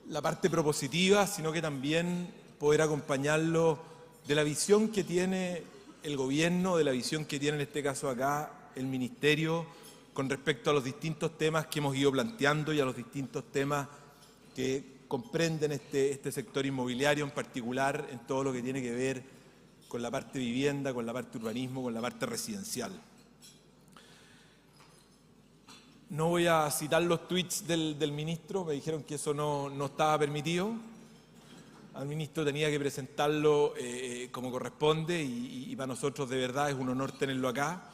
la parte propositiva, sino que también poder acompañarlo de la visión que tiene el gobierno, de la visión que tiene en este caso acá el ministerio con respecto a los distintos temas que hemos ido planteando y a los distintos temas que comprenden este sector inmobiliario en particular en todo lo que tiene que ver con la parte vivienda, con la parte urbanismo, con la parte residencial. No voy a citar los tweets del ministro, me dijeron que eso no estaba permitido. Al ministro tenía que presentarlo como corresponde y para nosotros de verdad es un honor tenerlo acá.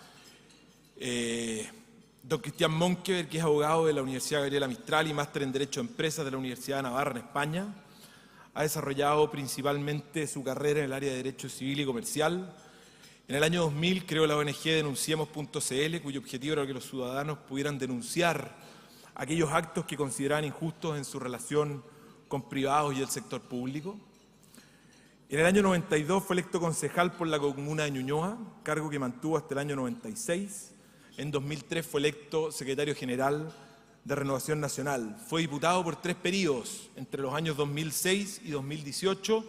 Don Cristian Monkever, que es abogado de la Universidad Gabriela Mistral y máster en Derecho de Empresas de la Universidad de Navarra en España, ha desarrollado principalmente su carrera en el área de Derecho Civil y Comercial. En el año 2000 creó la ONG Denunciemos.cl, cuyo objetivo era que los ciudadanos pudieran denunciar aquellos actos que consideraban injustos en su relación con privados y el sector público. En el año 92 fue electo concejal por la comuna de Ñuñoa, cargo que mantuvo hasta el año 96. En 2003 fue electo secretario general de Renovación Nacional. Fue diputado por 3 periodos, entre los años 2006 y 2018,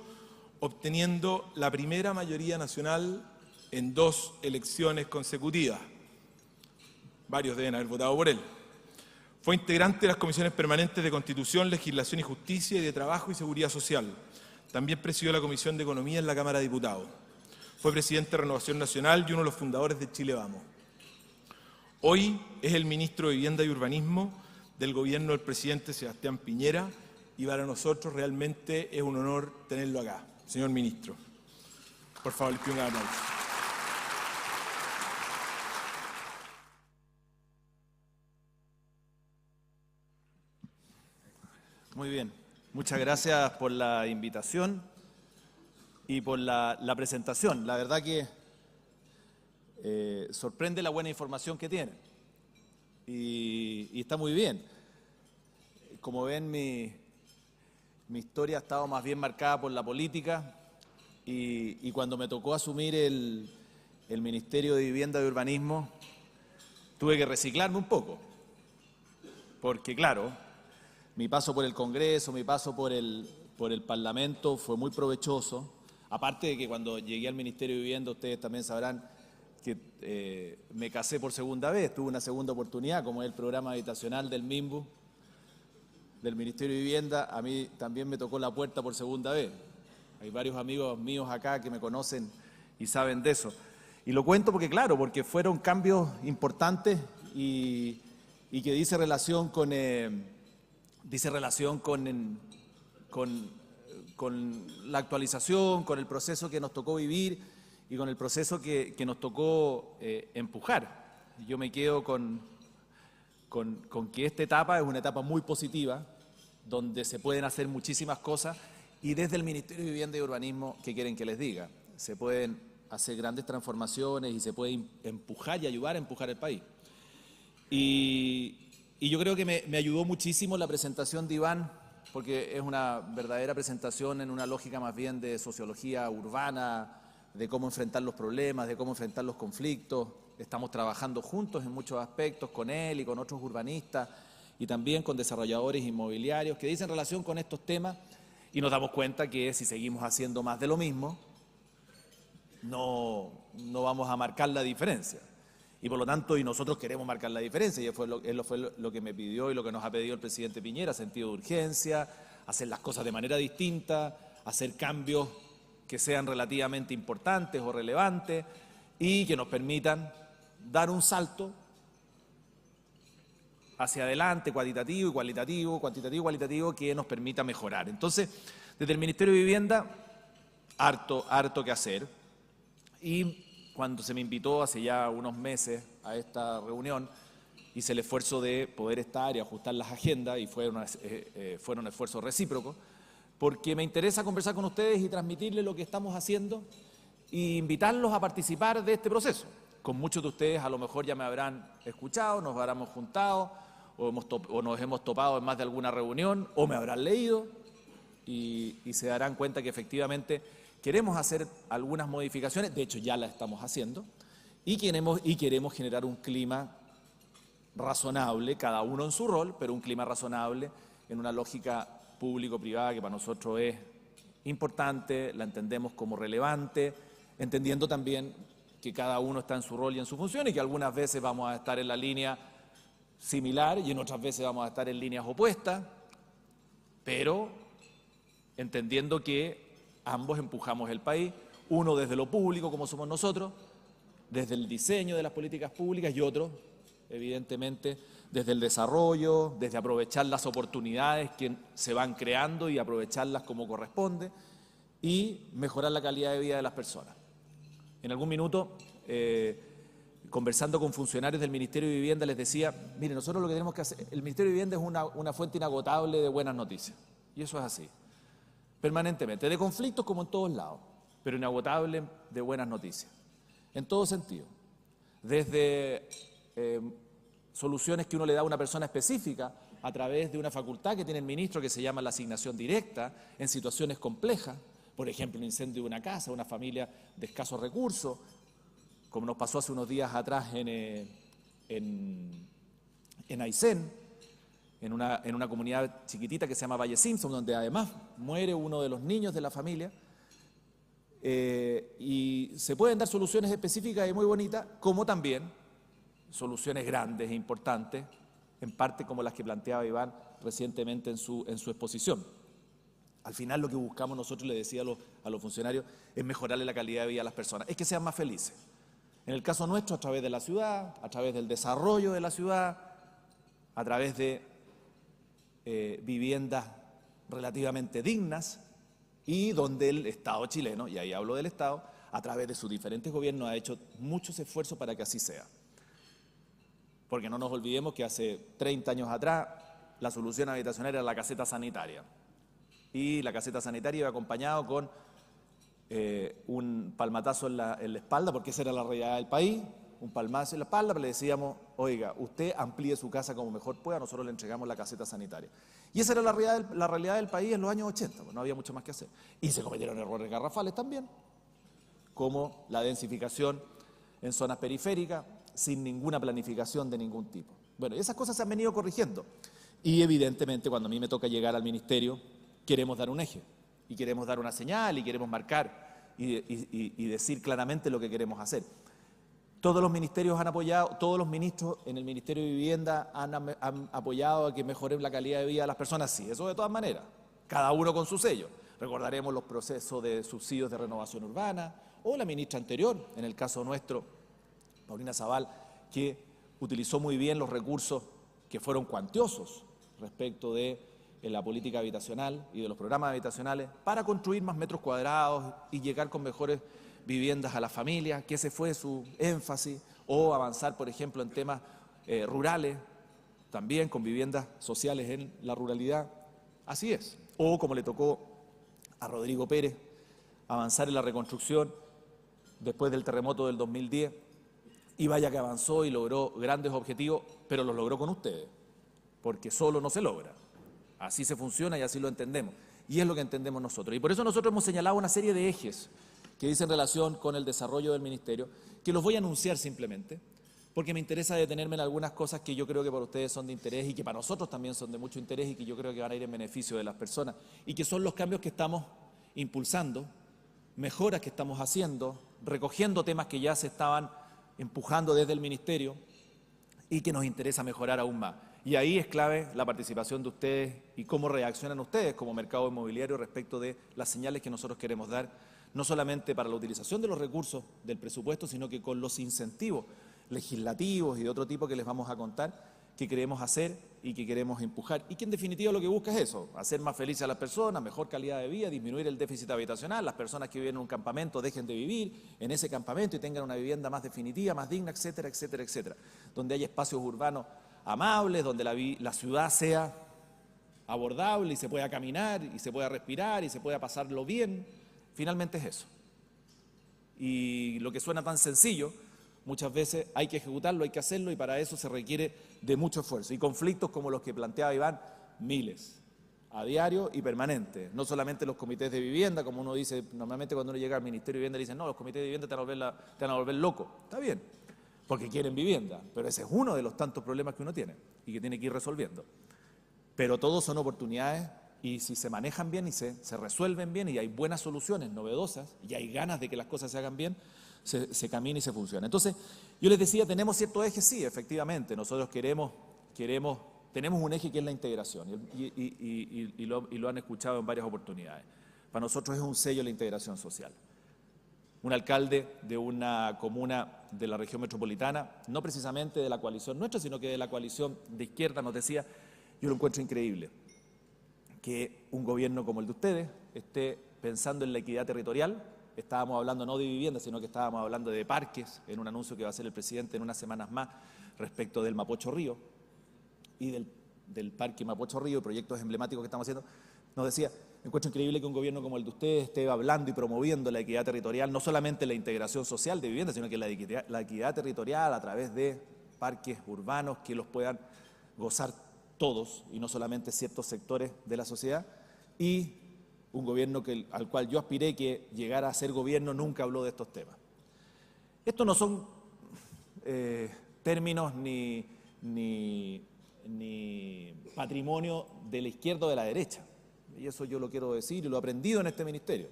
obteniendo la primera mayoría nacional en 2 elecciones consecutivas. Varios deben haber votado por él. Fue integrante de las comisiones permanentes de Constitución, Legislación y Justicia y de Trabajo y Seguridad Social. También presidió la Comisión de Economía en la Cámara de Diputados. Fue presidente de Renovación Nacional y uno de los fundadores de Chile Vamos. Hoy es el ministro de Vivienda y Urbanismo del gobierno del presidente Sebastián Piñera y para nosotros realmente es un honor tenerlo acá. Señor ministro, por favor, les pido un aplauso. Muy bien, muchas gracias por la invitación y por la presentación. La verdad que sorprende la buena información que tiene y está muy bien. Como ven, mi historia ha estado más bien marcada por la política y cuando me tocó asumir el Ministerio de Vivienda y Urbanismo tuve que reciclarme un poco, porque claro, mi paso por el Congreso, mi paso por el Parlamento fue muy provechoso. Aparte de que cuando llegué al Ministerio de Vivienda, ustedes también sabrán que me casé por segunda vez, tuve una segunda oportunidad, como es el programa habitacional del MIMBU, del Ministerio de Vivienda. A mí también me tocó la puerta por segunda vez. Hay varios amigos míos acá que me conocen y saben de eso. Y lo cuento porque, claro, porque fueron cambios importantes y que dice relación con la actualización, con el proceso que nos tocó vivir y con el proceso que nos tocó empujar. Yo me quedo con que esta etapa es una etapa muy positiva, donde se pueden hacer muchísimas cosas y desde el Ministerio de Vivienda y Urbanismo, ¿qué quieren que les diga? Se pueden hacer grandes transformaciones y se puede empujar y ayudar a empujar el país. Y yo creo que me ayudó muchísimo la presentación de Iván, porque es una verdadera presentación en una lógica más bien de sociología urbana, de cómo enfrentar los problemas, de cómo enfrentar los conflictos. Estamos trabajando juntos en muchos aspectos con él y con otros urbanistas y también con desarrolladores inmobiliarios que dicen relación con estos temas y nos damos cuenta que si seguimos haciendo más de lo mismo, no vamos a marcar la diferencia. Y por lo tanto, y nosotros queremos marcar la diferencia, y fue lo que me pidió y lo que nos ha pedido el presidente Piñera, sentido de urgencia, hacer las cosas de manera distinta, hacer cambios que sean relativamente importantes o relevantes y que nos permitan dar un salto hacia adelante, cuantitativo y cualitativo, que nos permita mejorar. Entonces, desde el Ministerio de Vivienda, harto que hacer. Y cuando se me invitó hace ya unos meses a esta reunión, hice el esfuerzo de poder estar y ajustar las agendas y fueron esfuerzos recíprocos, porque me interesa conversar con ustedes y transmitirles lo que estamos haciendo e invitarlos a participar de este proceso. Con muchos de ustedes a lo mejor ya me habrán escuchado, nos habremos juntado o nos hemos topado en más de alguna reunión o me habrán leído y se darán cuenta que efectivamente queremos hacer algunas modificaciones, de hecho ya las estamos haciendo, y queremos generar un clima razonable, cada uno en su rol, pero un clima razonable en una lógica público-privada que para nosotros es importante, la entendemos como relevante, entendiendo también que cada uno está en su rol y en su función y que algunas veces vamos a estar en la línea similar y en otras veces vamos a estar en líneas opuestas, pero entendiendo que ambos empujamos el país, uno desde lo público, como somos nosotros, desde el diseño de las políticas públicas y otro evidentemente, desde el desarrollo, desde aprovechar las oportunidades que se van creando y aprovecharlas como corresponde, y mejorar la calidad de vida de las personas. En algún minuto, conversando con funcionarios del Ministerio de Vivienda, les decía, mire, nosotros lo que tenemos que hacer, el Ministerio de Vivienda es una fuente inagotable de buenas noticias, y eso es así, permanentemente, de conflictos como en todos lados, pero inagotable de buenas noticias, en todo sentido, desde soluciones que uno le da a una persona específica a través de una facultad que tiene el ministro que se llama la asignación directa en situaciones complejas, por ejemplo, un incendio de una casa, una familia de escasos recursos, como nos pasó hace unos días atrás en Aysén, en una comunidad chiquitita que se llama Valle Simpson, donde además muere uno de los niños de la familia, y se pueden dar soluciones específicas y muy bonitas, como también soluciones grandes e importantes, en parte como las que planteaba Iván recientemente en su exposición. Al final lo que buscamos nosotros, le decía a los funcionarios, es mejorarle la calidad de vida a las personas, es que sean más felices. En el caso nuestro, a través de la ciudad, a través del desarrollo de la ciudad, a través de viviendas relativamente dignas, y donde el Estado chileno, y ahí hablo del Estado, a través de sus diferentes gobiernos ha hecho muchos esfuerzos para que así sea. Porque no nos olvidemos que hace 30 años atrás la solución habitacional era la caseta sanitaria. Y la caseta sanitaria iba acompañado con un palmatazo en la espalda, porque esa era la realidad del país, un palmazo en la espalda, pero le decíamos, oiga, usted amplíe su casa como mejor pueda, nosotros le entregamos la caseta sanitaria. Y esa era la realidad del país en los años 80, pues no había mucho más que hacer. Y se cometieron errores garrafales también, como la densificación en zonas periféricas, sin ninguna planificación de ningún tipo. Bueno, y esas cosas se han venido corrigiendo. Y evidentemente cuando a mí me toca llegar al ministerio, queremos dar un eje, y queremos dar una señal, y queremos marcar y decir claramente lo que queremos hacer. Todos los ministerios han apoyado, todos los ministros en el Ministerio de Vivienda han apoyado a que mejoren la calidad de vida de las personas, sí, eso de todas maneras, cada uno con su sello. Recordaremos los procesos de subsidios de renovación urbana, o la ministra anterior, en el caso nuestro, Paulina Zabal, que utilizó muy bien los recursos que fueron cuantiosos respecto de la política habitacional y de los programas habitacionales para construir más metros cuadrados y llegar con mejores viviendas a las familias, que ese fue su énfasis, o avanzar, por ejemplo, en temas rurales, también con viviendas sociales en la ruralidad. Así es. O como le tocó a Rodrigo Pérez, avanzar en la reconstrucción después del terremoto del 2010, y vaya que avanzó y logró grandes objetivos, pero los logró con ustedes, porque solo no se logra. Así se funciona y así lo entendemos. Y es lo que entendemos nosotros. Y por eso nosotros hemos señalado una serie de ejes que dicen relación con el desarrollo del ministerio, que los voy a anunciar simplemente, porque me interesa detenerme en algunas cosas que yo creo que para ustedes son de interés y que para nosotros también son de mucho interés y que yo creo que van a ir en beneficio de las personas, y que son los cambios que estamos impulsando, mejoras que estamos haciendo, recogiendo temas que ya se estaban empujando desde el ministerio y que nos interesa mejorar aún más. Y ahí es clave la participación de ustedes y cómo reaccionan ustedes como mercado inmobiliario respecto de las señales que nosotros queremos dar, no solamente para la utilización de los recursos del presupuesto, sino que con los incentivos legislativos y de otro tipo que les vamos a contar, que queremos hacer y que queremos empujar. Y que en definitiva lo que busca es eso, hacer más felices a las personas, mejor calidad de vida, disminuir el déficit habitacional, las personas que viven en un campamento dejen de vivir en ese campamento y tengan una vivienda más definitiva, más digna, etcétera, etcétera, etcétera. Donde haya espacios urbanos amables, donde la ciudad sea abordable y se pueda caminar y se pueda respirar y se pueda pasarlo bien. Finalmente es eso. Y lo que suena tan sencillo, muchas veces hay que ejecutarlo, hay que hacerlo, y para eso se requiere de mucho esfuerzo. Y conflictos como los que planteaba Iván, miles, a diario y permanente. No solamente los comités de vivienda, como uno dice, normalmente cuando uno llega al Ministerio de Vivienda dicen, no, los comités de vivienda te van a volver loco. Está bien, porque quieren vivienda, pero ese es uno de los tantos problemas que uno tiene y que tiene que ir resolviendo. Pero todos son oportunidades, y si se manejan bien y se resuelven bien y hay buenas soluciones novedosas y hay ganas de que las cosas se hagan bien, se camina y se funciona. Entonces, yo les decía, tenemos ciertos ejes, sí, efectivamente, nosotros tenemos un eje que es la integración, y lo han escuchado en varias oportunidades. Para nosotros es un sello la integración social. Un alcalde de una comuna de la región metropolitana, no precisamente de la coalición nuestra, sino que de la coalición de izquierda, nos decía, yo lo encuentro increíble, que un gobierno como el de ustedes esté pensando en la equidad territorial. Estábamos hablando no de vivienda, sino que estábamos hablando de parques, en un anuncio que va a hacer el presidente en unas semanas más respecto del Mapocho Río y del Parque Mapocho Río, proyectos emblemáticos que estamos haciendo. Nos decía, encuentro increíble que un gobierno como el de ustedes esté hablando y promoviendo la equidad territorial, no solamente la integración social de vivienda, sino que la equidad territorial a través de parques urbanos que los puedan gozar todos y no solamente ciertos sectores de la sociedad. Y un gobierno al cual yo aspiré que llegara a ser gobierno nunca habló de estos temas. Estos no son términos ni patrimonio de la izquierda o de la derecha. Y eso yo lo quiero decir y lo he aprendido en este ministerio.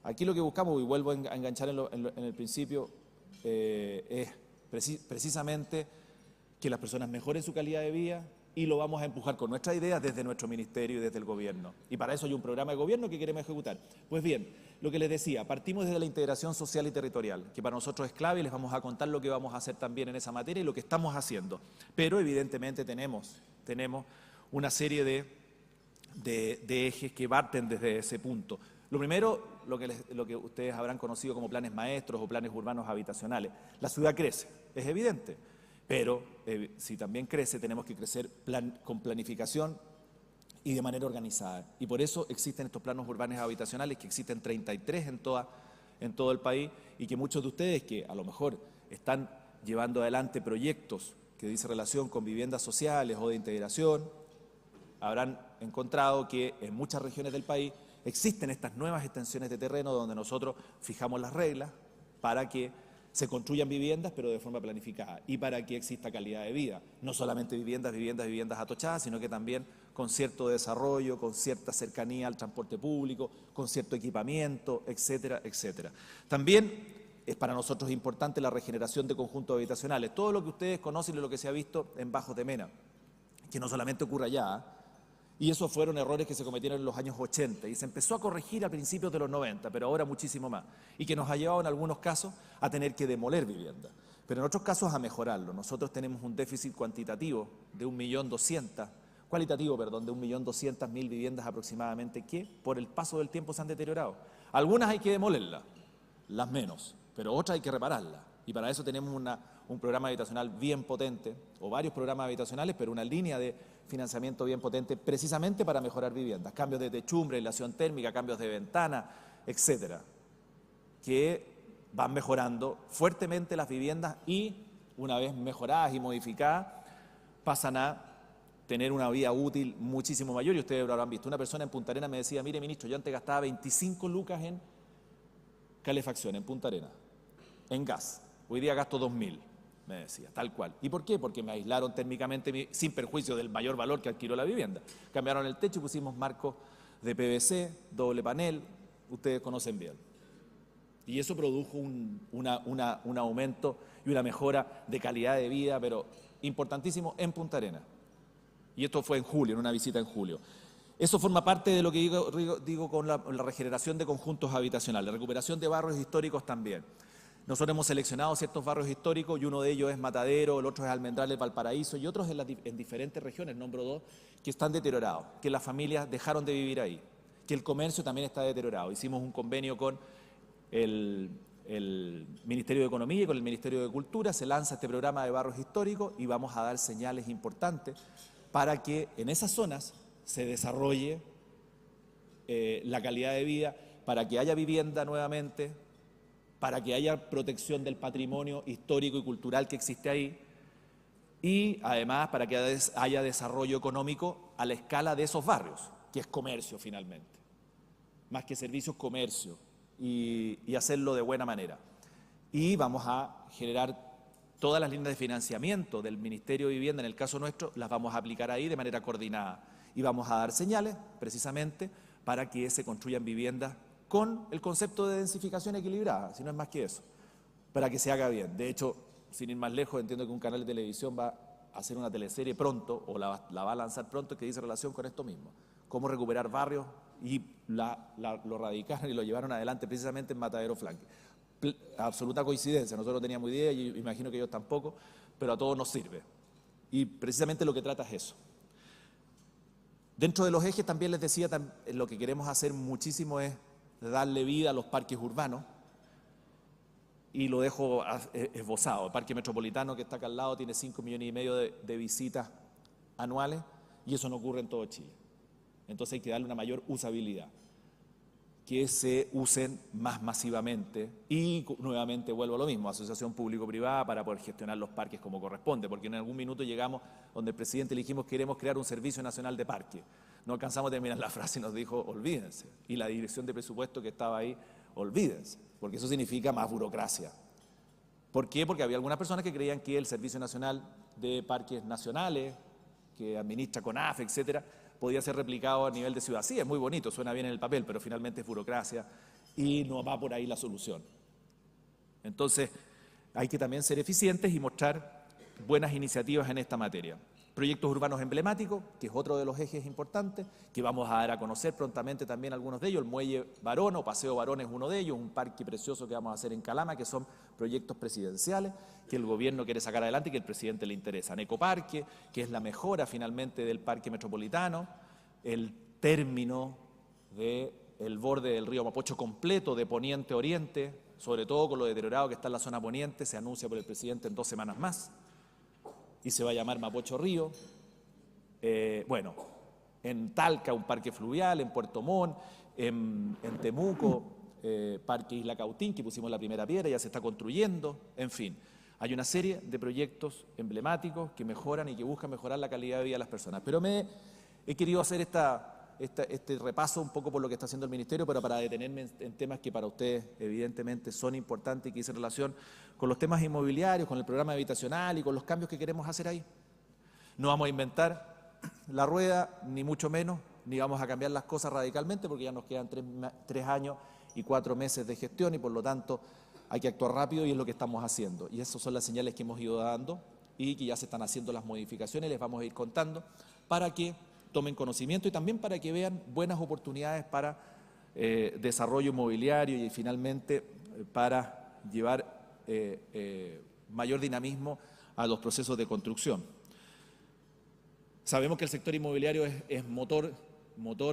Aquí lo que buscamos, y vuelvo a enganchar en el principio, es precisamente que las personas mejoren su calidad de vida, y lo vamos a empujar con nuestras ideas desde nuestro ministerio y desde el gobierno. Y para eso hay un programa de gobierno que queremos ejecutar. Pues bien, lo que les decía, partimos desde la integración social y territorial, que para nosotros es clave, y les vamos a contar lo que vamos a hacer también en esa materia y lo que estamos haciendo. Pero evidentemente tenemos una serie de ejes que parten desde ese punto. Lo primero, lo que ustedes habrán conocido como planes maestros o planes urbanos habitacionales. La ciudad crece, es evidente. Pero si también crece, tenemos que crecer con planificación y de manera organizada. Y por eso existen estos planos urbanos habitacionales, que existen 33 en todo el país, y que muchos de ustedes que a lo mejor están llevando adelante proyectos que dicen relación con viviendas sociales o de integración, habrán encontrado que en muchas regiones del país existen estas nuevas extensiones de terreno donde nosotros fijamos las reglas para que se construyan viviendas, pero de forma planificada, y para que exista calidad de vida. No solamente viviendas atochadas, sino que también con cierto desarrollo, con cierta cercanía al transporte público, con cierto equipamiento, etcétera, etcétera. También es para nosotros importante la regeneración de conjuntos habitacionales. Todo lo que ustedes conocen y lo que se ha visto en Bajos de Mena, que no solamente ocurre allá, y esos fueron errores que se cometieron en los años 80 y se empezó a corregir a principios de los 90, pero ahora muchísimo más, y que nos ha llevado en algunos casos a tener que demoler viviendas, pero en otros casos a mejorarlo. Nosotros tenemos un déficit cuantitativo de 1.200.000, cualitativo, perdón, de 1.200.000 viviendas aproximadamente, que por el paso del tiempo se han deteriorado. Algunas hay que demolerlas, las menos, pero otras hay que repararlas. Y para eso tenemos un programa habitacional bien potente, o varios programas habitacionales, pero una línea de financiamiento bien potente, precisamente para mejorar viviendas, cambios de techumbre, aislación térmica, cambios de ventana, etcétera, que van mejorando fuertemente las viviendas y, una vez mejoradas y modificadas, pasan a tener una vida útil muchísimo mayor. Y ustedes lo habrán visto. Una persona en Punta Arenas me decía, mire, ministro, yo antes gastaba 25 lucas en calefacción en Punta Arenas, en gas. Hoy día gasto 2.000, me decía, tal cual. ¿Y por qué? Porque me aislaron térmicamente sin perjuicio del mayor valor que adquirió la vivienda. Cambiaron el techo y pusimos marcos de PVC, doble panel, ustedes conocen bien. Y eso produjo un aumento y una mejora de calidad de vida, pero importantísimo en Punta Arenas. Y esto fue en julio, en una visita en julio. Eso forma parte de lo que digo con la regeneración de conjuntos habitacionales, recuperación de barrios históricos también. Nosotros hemos seleccionado ciertos barrios históricos y uno de ellos es Matadero, el otro es Almendrales, Valparaíso y otros en diferentes regiones, nombro dos, que están deteriorados, que las familias dejaron de vivir ahí, que el comercio también está deteriorado. Hicimos un convenio con el Ministerio de Economía y con el Ministerio de Cultura, se lanza este programa de barrios históricos y vamos a dar señales importantes para que en esas zonas se desarrolle la calidad de vida, para que haya vivienda nuevamente, para que haya protección del patrimonio histórico y cultural que existe ahí y además para que haya desarrollo económico a la escala de esos barrios, que es comercio finalmente, más que servicios, comercio, y hacerlo de buena manera. Y vamos a generar todas las líneas de financiamiento del Ministerio de Vivienda, en el caso nuestro, las vamos a aplicar ahí de manera coordinada y vamos a dar señales precisamente para que se construyan viviendas con el concepto de densificación equilibrada, si no es más que eso, para que se haga bien. De hecho, sin ir más lejos, entiendo que un canal de televisión va a hacer una teleserie pronto, o la va a lanzar pronto, que dice relación con esto mismo, cómo recuperar barrios, y lo radicaron y lo llevaron adelante precisamente en Matadero absoluta coincidencia. Nosotros no teníamos idea y imagino que ellos tampoco, pero a todos nos sirve. Y precisamente lo que trata es eso. Dentro de los ejes también les decía, lo que queremos hacer muchísimo es darle vida a los parques urbanos, y lo dejo esbozado. El Parque Metropolitano, que está acá al lado, tiene 5,5 millones de visitas anuales, y eso no ocurre en todo Chile. Entonces hay que darle una mayor usabilidad, que se usen más masivamente, y nuevamente vuelvo a lo mismo, asociación público-privada para poder gestionar los parques como corresponde, porque en algún minuto llegamos donde el presidente le dijimos queremos crear un servicio nacional de parques. No alcanzamos a terminar la frase y nos dijo olvídense, y la dirección de presupuesto que estaba ahí, olvídense, porque eso significa más burocracia. ¿Por qué? Porque había algunas personas que creían que el Servicio Nacional de Parques Nacionales, que administra CONAF, etcétera, podía ser replicado a nivel de ciudad. Sí, es muy bonito, suena bien en el papel, pero finalmente es burocracia y no va por ahí la solución. Entonces, hay que también ser eficientes y mostrar buenas iniciativas en esta materia. Proyectos urbanos emblemáticos, que es otro de los ejes importantes, que vamos a dar a conocer prontamente también algunos de ellos. El Muelle Barón o Paseo Barón es uno de ellos, un parque precioso que vamos a hacer en Calama, que son proyectos presidenciales que el gobierno quiere sacar adelante y que al presidente le interesa. Ecoparque, que es la mejora finalmente del parque metropolitano, el término del borde del río Mapocho completo de poniente a oriente, sobre todo con lo deteriorado que está en la zona poniente, se anuncia por el presidente en 2 semanas más, y se va a llamar Mapocho Río. Bueno, en Talca un parque fluvial, en Puerto Montt, en Temuco, Parque Isla Cautín, que pusimos la primera piedra, ya se está construyendo, en fin. Hay una serie de proyectos emblemáticos que mejoran y que buscan mejorar la calidad de vida de las personas. Pero he querido hacer este repaso un poco por lo que está haciendo el Ministerio, pero para detenerme en temas que para ustedes evidentemente son importantes y que dicen relación con los temas inmobiliarios, con el programa habitacional y con los cambios que queremos hacer ahí. No vamos a inventar la rueda, ni mucho menos, ni vamos a cambiar las cosas radicalmente, porque ya nos quedan 3 años y 4 meses de gestión, y por lo tanto hay que actuar rápido, y es lo que estamos haciendo. Y esas son las señales que hemos ido dando y que ya se están haciendo las modificaciones, les vamos a ir contando para que tomen conocimiento y también para que vean buenas oportunidades para desarrollo inmobiliario y finalmente para llevar mayor dinamismo a los procesos de construcción. Sabemos que el sector inmobiliario es motor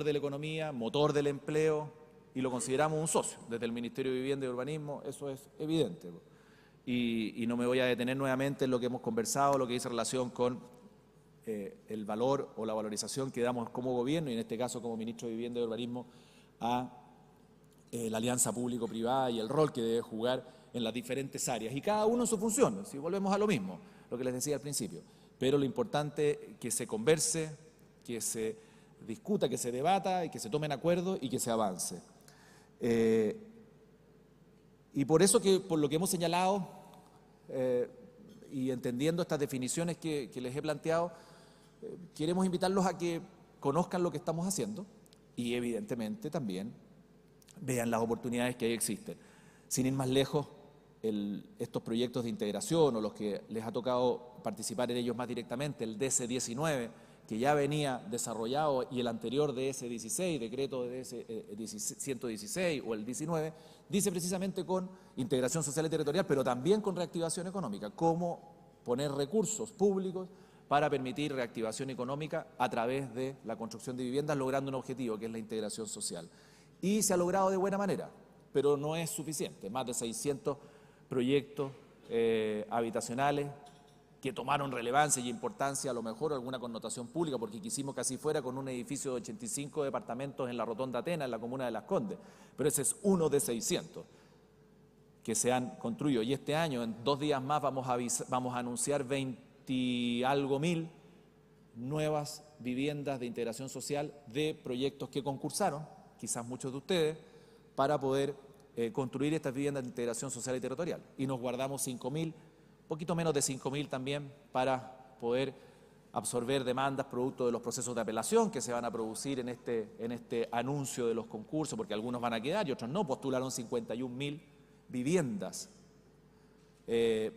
de la economía, motor del empleo, y lo consideramos un socio. Desde el Ministerio de Vivienda y Urbanismo eso es evidente. Y no me voy a detener nuevamente en lo que hemos conversado, lo que dice relación con el valor o la valorización que damos como gobierno, y en este caso como Ministro de Vivienda y Urbanismo, a la alianza público-privada y el rol que debe jugar en las diferentes áreas, y cada uno en su función. Si volvemos a lo mismo, lo que les decía al principio, pero lo importante es que se converse, que se discuta, que se debata y que se tomen acuerdos y que se avance. Y por eso por lo que hemos señalado y entendiendo estas definiciones que les he planteado, queremos invitarlos a que conozcan lo que estamos haciendo y evidentemente también vean las oportunidades que ahí existen. Sin ir más lejos, estos proyectos de integración o los que les ha tocado participar en ellos más directamente, el DC-19, que ya venía desarrollado, y el anterior DS-16, decreto de DS-116 o el 19, dice precisamente con integración social y territorial, pero también con reactivación económica, cómo poner recursos públicos para permitir reactivación económica a través de la construcción de viviendas, logrando un objetivo que es la integración social. Y se ha logrado de buena manera, pero no es suficiente. Más de 600 proyectos habitacionales que tomaron relevancia y importancia, a lo mejor alguna connotación pública, porque quisimos que así fuera, con un edificio de 85 departamentos en la Rotonda Atenas, en la comuna de Las Condes, pero ese es uno de 600 que se han construido, y este año, en 2 días más, vamos a anunciar 20 y algo mil nuevas viviendas de integración social de proyectos que concursaron, quizás muchos de ustedes, para poder construir estas viviendas de integración social y territorial, y nos guardamos 5.000, poquito menos de 5.000 también, para poder absorber demandas producto de los procesos de apelación que se van a producir en este anuncio de los concursos, porque algunos van a quedar y otros no. Postularon 51.000 viviendas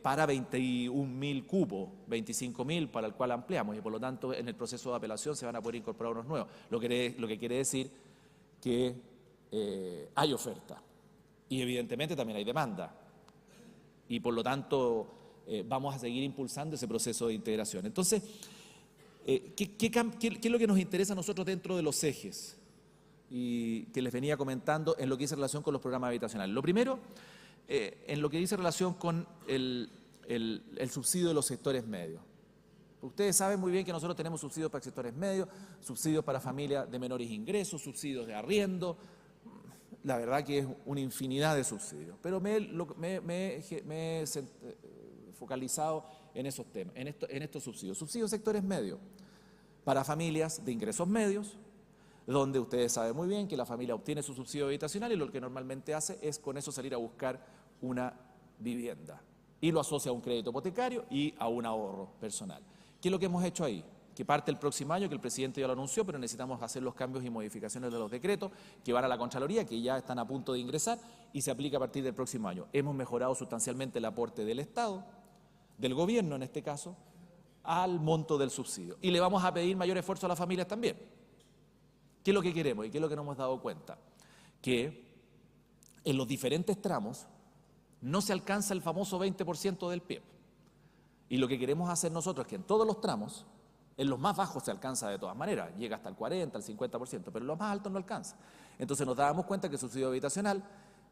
para 21.000 cupos, 25.000 para el cual ampliamos, y por lo tanto en el proceso de apelación se van a poder incorporar unos nuevos, lo que quiere decir que hay oferta y evidentemente también hay demanda. y por lo tanto vamos a seguir impulsando ese proceso de integración. Entonces, ¿qué es lo que nos interesa a nosotros dentro de los ejes? Y que les venía comentando en lo que dice relación con los programas habitacionales. Lo primero, en lo que dice relación con el subsidio de los sectores medios. Ustedes saben muy bien que nosotros tenemos subsidios para sectores medios, subsidios para familias de menores ingresos, subsidios de arriendo, la verdad que es una infinidad de subsidios. Pero me he focalizado en esos temas, en estos subsidios. Subsidios de sectores medios para familias de ingresos medios, donde ustedes saben muy bien que la familia obtiene su subsidio habitacional y lo que normalmente hace es con eso salir a buscar una vivienda y lo asocia a un crédito hipotecario y a un ahorro personal. ¿Qué es lo que hemos hecho ahí? Que parte el próximo año, que el presidente ya lo anunció, pero necesitamos hacer los cambios y modificaciones de los decretos que van a la Contraloría, que ya están a punto de ingresar y se aplica a partir del próximo año. Hemos mejorado sustancialmente el aporte del Estado, del gobierno en este caso, al monto del subsidio. Y le vamos a pedir mayor esfuerzo a las familias también. ¿Qué es lo que queremos y qué es lo que nos hemos dado cuenta? Que en los diferentes tramos no se alcanza el famoso 20% del PIB. Y lo que queremos hacer nosotros es que en todos los tramos, en los más bajos se alcanza de todas maneras, llega hasta el 40, el 50%, pero en los más altos no alcanza. Entonces nos dábamos cuenta que el subsidio habitacional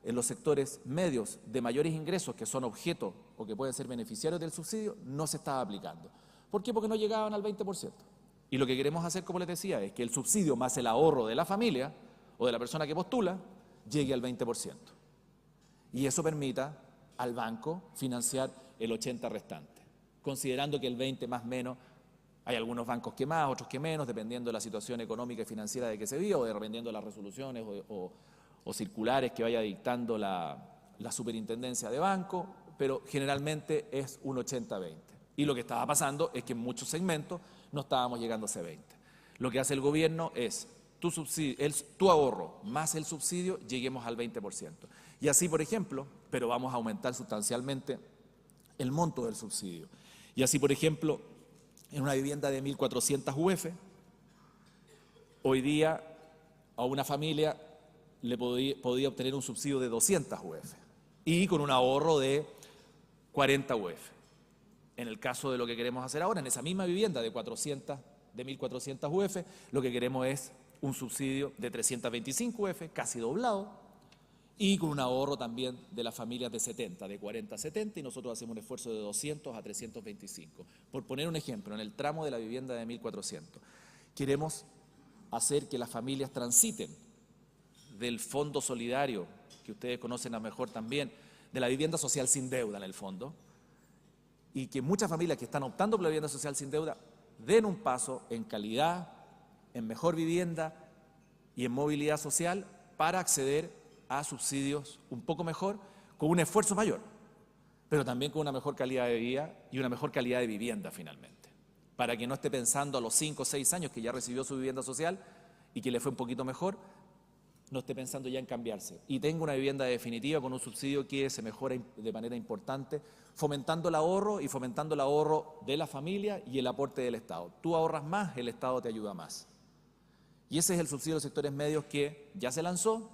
en los sectores medios de mayores ingresos que son objeto o que pueden ser beneficiarios del subsidio no se estaba aplicando. ¿Por qué? Porque no llegaban al 20%. Y lo que queremos hacer, como les decía, es que el subsidio más el ahorro de la familia o de la persona que postula llegue al 20%. Y eso permita al banco financiar el 80% restante, considerando que el 20 más o menos, hay algunos bancos que más, otros que menos, dependiendo de la situación económica y financiera de que se viva o dependiendo de las resoluciones o circulares que vaya dictando la superintendencia de banco, pero generalmente es un 80-20. Y lo que estaba pasando es que en muchos segmentos no estábamos llegando a ese 20. Lo que hace el gobierno es tu ahorro más el subsidio, lleguemos al 20%. Y así, por ejemplo, pero vamos a aumentar sustancialmente el monto del subsidio. Y así, por ejemplo, en una vivienda de 1.400 UF, hoy día a una familia le podía obtener un subsidio de 200 UF y con un ahorro de 40 UF. En el caso de lo que queremos hacer ahora, en esa misma vivienda de 1.400 UF, lo que queremos es un subsidio de 325 UF, casi doblado, y con un ahorro también de las familias de 70, de 40 a 70, y nosotros hacemos un esfuerzo de 200 a 325. Por poner un ejemplo, en el tramo de la vivienda de 1.400, queremos hacer que las familias transiten del fondo solidario, que ustedes conocen a lo mejor también, de la vivienda social sin deuda en el fondo, y que muchas familias que están optando por la vivienda social sin deuda den un paso en calidad, en mejor vivienda y en movilidad social para acceder a subsidios un poco mejor, con un esfuerzo mayor, pero también con una mejor calidad de vida y una mejor calidad de vivienda finalmente, para que no esté pensando a los 5 o 6 años que ya recibió su vivienda social y que le fue un poquito mejor, no esté pensando ya en cambiarse y tenga una vivienda definitiva con un subsidio que se mejora de manera importante, fomentando el ahorro y fomentando el ahorro de la familia y el aporte del Estado. Tú ahorras más, el Estado te ayuda más. Y ese es el subsidio de los sectores medios que ya se lanzó,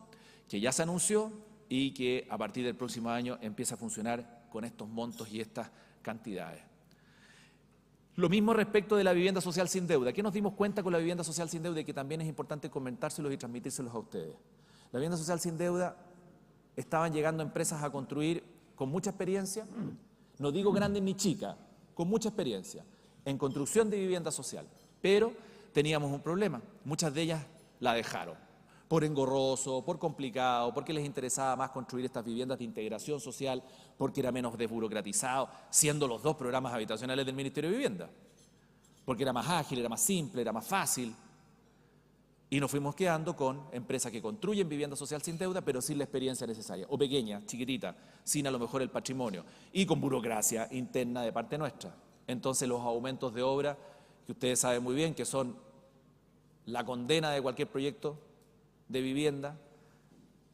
que ya se anunció y que a partir del próximo año empieza a funcionar con estos montos y estas cantidades. Lo mismo respecto de la vivienda social sin deuda. ¿Qué nos dimos cuenta con la vivienda social sin deuda y que también es importante comentárselos y transmitírselos a ustedes? La vivienda social sin deuda estaban llegando empresas a construir con mucha experiencia, no digo grandes ni chicas, con mucha experiencia en construcción de vivienda social, pero teníamos un problema. Muchas de ellas la dejaron por engorroso, por complicado, porque les interesaba más construir estas viviendas de integración social, porque era menos desburocratizado, siendo los dos programas habitacionales del Ministerio de Vivienda, porque era más ágil, era más simple, era más fácil. Y nos fuimos quedando con empresas que construyen vivienda social sin deuda, pero sin la experiencia necesaria, o pequeñas, chiquititas, sin a lo mejor el patrimonio, y con burocracia interna de parte nuestra. Entonces los aumentos de obra, que ustedes saben muy bien que son la condena de cualquier proyecto de vivienda,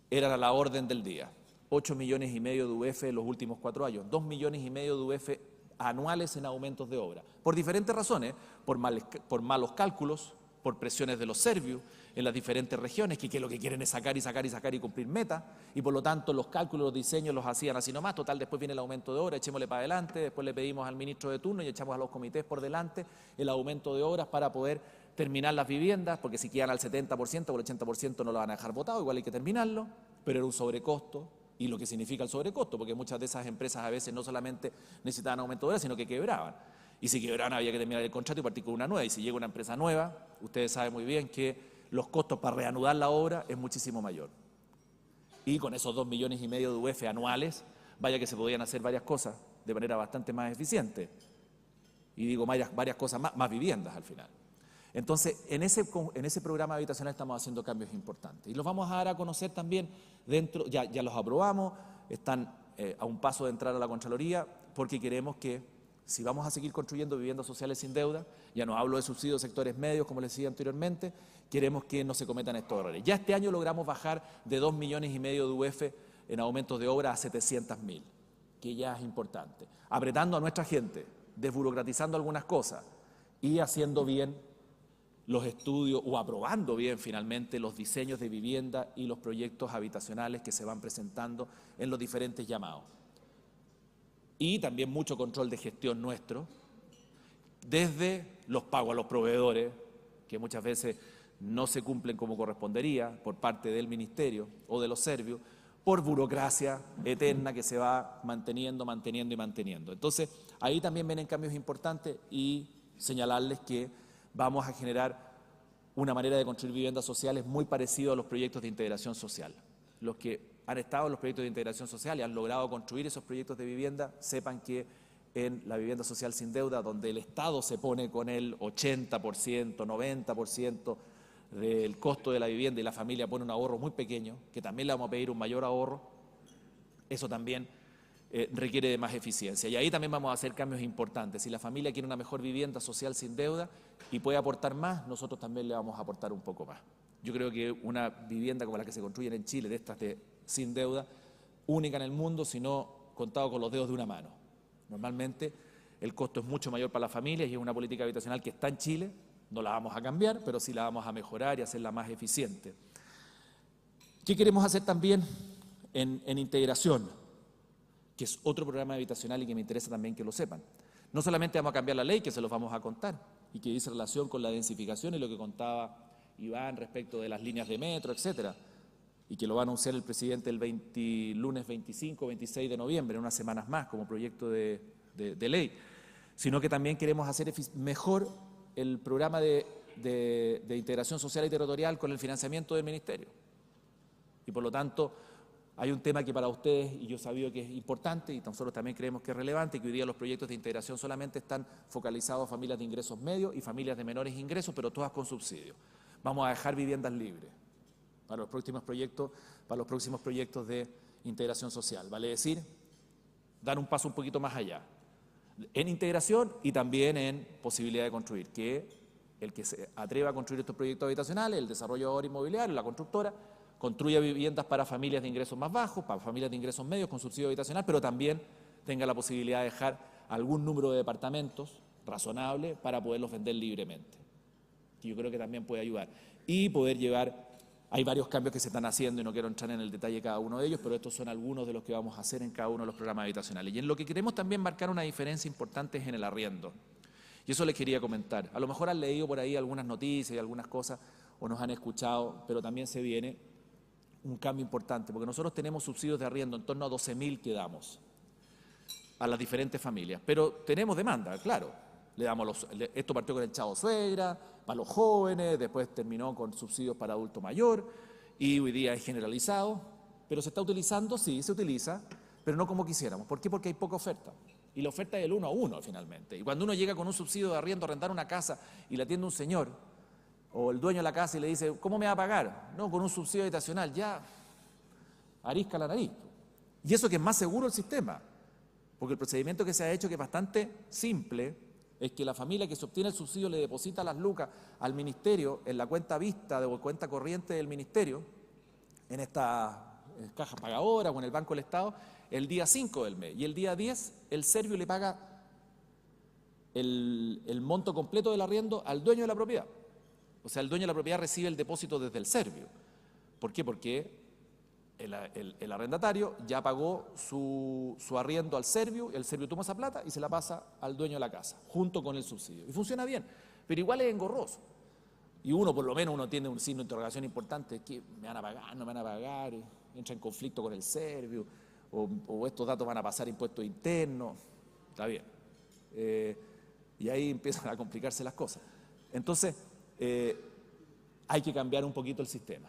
eran a la orden del día. 8,5 millones de UF en los últimos 4 años, 2,5 millones de UF anuales en aumentos de obra. Por diferentes razones, por malos cálculos, por presiones de los serbios en las diferentes regiones, que lo que quieren es sacar y sacar y sacar y cumplir metas, y por lo tanto los cálculos, los diseños los hacían así nomás, total, después viene el aumento de horas, echémosle para adelante, después le pedimos al ministro de turno y echamos a los comités por delante el aumento de horas para poder terminar las viviendas, porque si quedan al 70% o al 80% no lo van a dejar votado, igual hay que terminarlo, pero era un sobrecosto, y lo que significa el sobrecosto, porque muchas de esas empresas a veces no solamente necesitaban aumento de horas, sino que quebraban. Y si quebraban había que terminar el contrato y partir con una nueva. Y si llega una empresa nueva, ustedes saben muy bien que los costos para reanudar la obra es muchísimo mayor. Y con esos 2,5 millones de UF anuales, vaya que se podían hacer varias cosas de manera bastante más eficiente. Y digo varias cosas más viviendas al final. Entonces, en ese programa habitacional estamos haciendo cambios importantes. Y los vamos a dar a conocer también dentro, ya los aprobamos, están a un paso de entrar a la Contraloría, porque queremos que, si vamos a seguir construyendo viviendas sociales sin deuda, ya no hablo de subsidios de sectores medios, como les decía anteriormente, queremos que no se cometan estos errores. Ya este año logramos bajar de 2,5 millones de UF en aumentos de obra a 700.000, que ya es importante. Apretando a nuestra gente, desburocratizando algunas cosas y haciendo bien los estudios o aprobando bien finalmente los diseños de vivienda y los proyectos habitacionales que se van presentando en los diferentes llamados. Y también mucho control de gestión nuestro, desde los pagos a los proveedores, que muchas veces no se cumplen como correspondería por parte del ministerio o de los serbios, por burocracia eterna que se va manteniendo. Entonces, ahí también vienen cambios importantes y señalarles que vamos a generar una manera de construir viviendas sociales muy parecida a los proyectos de integración social. Los que han estado en los proyectos de integración social y han logrado construir esos proyectos de vivienda, sepan que en la vivienda social sin deuda, donde el Estado se pone con el 80%, 90% del costo de la vivienda y la familia pone un ahorro muy pequeño, que también le vamos a pedir un mayor ahorro, eso también requiere de más eficiencia. Y ahí también vamos a hacer cambios importantes. Si la familia quiere una mejor vivienda social sin deuda y puede aportar más, nosotros también le vamos a aportar un poco más. Yo creo que una vivienda como la que se construyen en Chile, de estas sin deuda, única en el mundo, si no contado con los dedos de una mano. Normalmente el costo es mucho mayor para las familias y es una política habitacional que está en Chile, no la vamos a cambiar, pero sí la vamos a mejorar y hacerla más eficiente. ¿Qué queremos hacer también en integración? Que es otro programa habitacional y que me interesa también que lo sepan. No solamente vamos a cambiar la ley, que se los vamos a contar, y que dice relación con la densificación y lo que contaba Iván respecto de las líneas de metro, etcétera, y que lo va a anunciar el presidente el lunes 25 o 26 de noviembre, en unas semanas más, como proyecto de ley, sino que también queremos hacer mejor el programa de integración social y territorial con el financiamiento del ministerio. Y por lo tanto, hay un tema que para ustedes, y yo sabía que es importante, y nosotros también creemos que es relevante, que hoy día los proyectos de integración solamente están focalizados a familias de ingresos medios y familias de menores ingresos, pero todas con subsidio. Vamos a dejar viviendas libres para los próximos proyectos de integración social. Vale decir, dar un paso un poquito más allá, en integración y también en posibilidad de construir, que el que se atreva a construir estos proyectos habitacionales, el desarrollador inmobiliario, la constructora, construya viviendas para familias de ingresos más bajos, para familias de ingresos medios con subsidio habitacional, pero también tenga la posibilidad de dejar algún número de departamentos razonable para poderlos vender libremente, que yo creo que también puede ayudar. Y poder llevar, hay varios cambios que se están haciendo y no quiero entrar en el detalle de cada uno de ellos, pero estos son algunos de los que vamos a hacer en cada uno de los programas habitacionales. Y en lo que queremos también marcar una diferencia importante es en el arriendo. Y eso les quería comentar. A lo mejor han leído por ahí algunas noticias y algunas cosas o nos han escuchado, pero también se viene un cambio importante, porque nosotros tenemos subsidios de arriendo en torno a 12.000 que damos a las diferentes familias, pero tenemos demanda, claro. Le damos esto partió con el Chavo Suegra, para los jóvenes, después terminó con subsidios para adulto mayor y hoy día es generalizado, pero se está utilizando, sí, se utiliza, pero no como quisiéramos. ¿Por qué? Porque hay poca oferta. Y la oferta es del 1 a 1 finalmente. Y cuando uno llega con un subsidio de arriendo a arrendar una casa y la atiende un señor o el dueño de la casa y le dice, ¿cómo me va a pagar? No, con un subsidio habitacional, ya arisca la nariz. Y eso que es más seguro el sistema, porque el procedimiento que se ha hecho, que es bastante simple, es que la familia que se obtiene el subsidio le deposita las lucas al ministerio en la cuenta vista o cuenta corriente del ministerio, en esta caja pagadora o en el Banco del Estado, el día 5 del mes. Y el día 10 el serbio le paga el monto completo del arriendo al dueño de la propiedad. O sea, el dueño de la propiedad recibe el depósito desde el Servio. ¿Por qué? Porque el arrendatario ya pagó su arriendo al Servio, el Servio toma esa plata y se la pasa al dueño de la casa, junto con el subsidio. Y funciona bien, pero igual es engorroso. Y uno, por lo menos, uno tiene un signo de interrogación importante, ¿qué me van a pagar? ¿No me van a pagar? Entra en conflicto con el Servio, o estos datos van a pasar a impuestos internos. Está bien. Y ahí empiezan a complicarse las cosas. Entonces, hay que cambiar un poquito el sistema.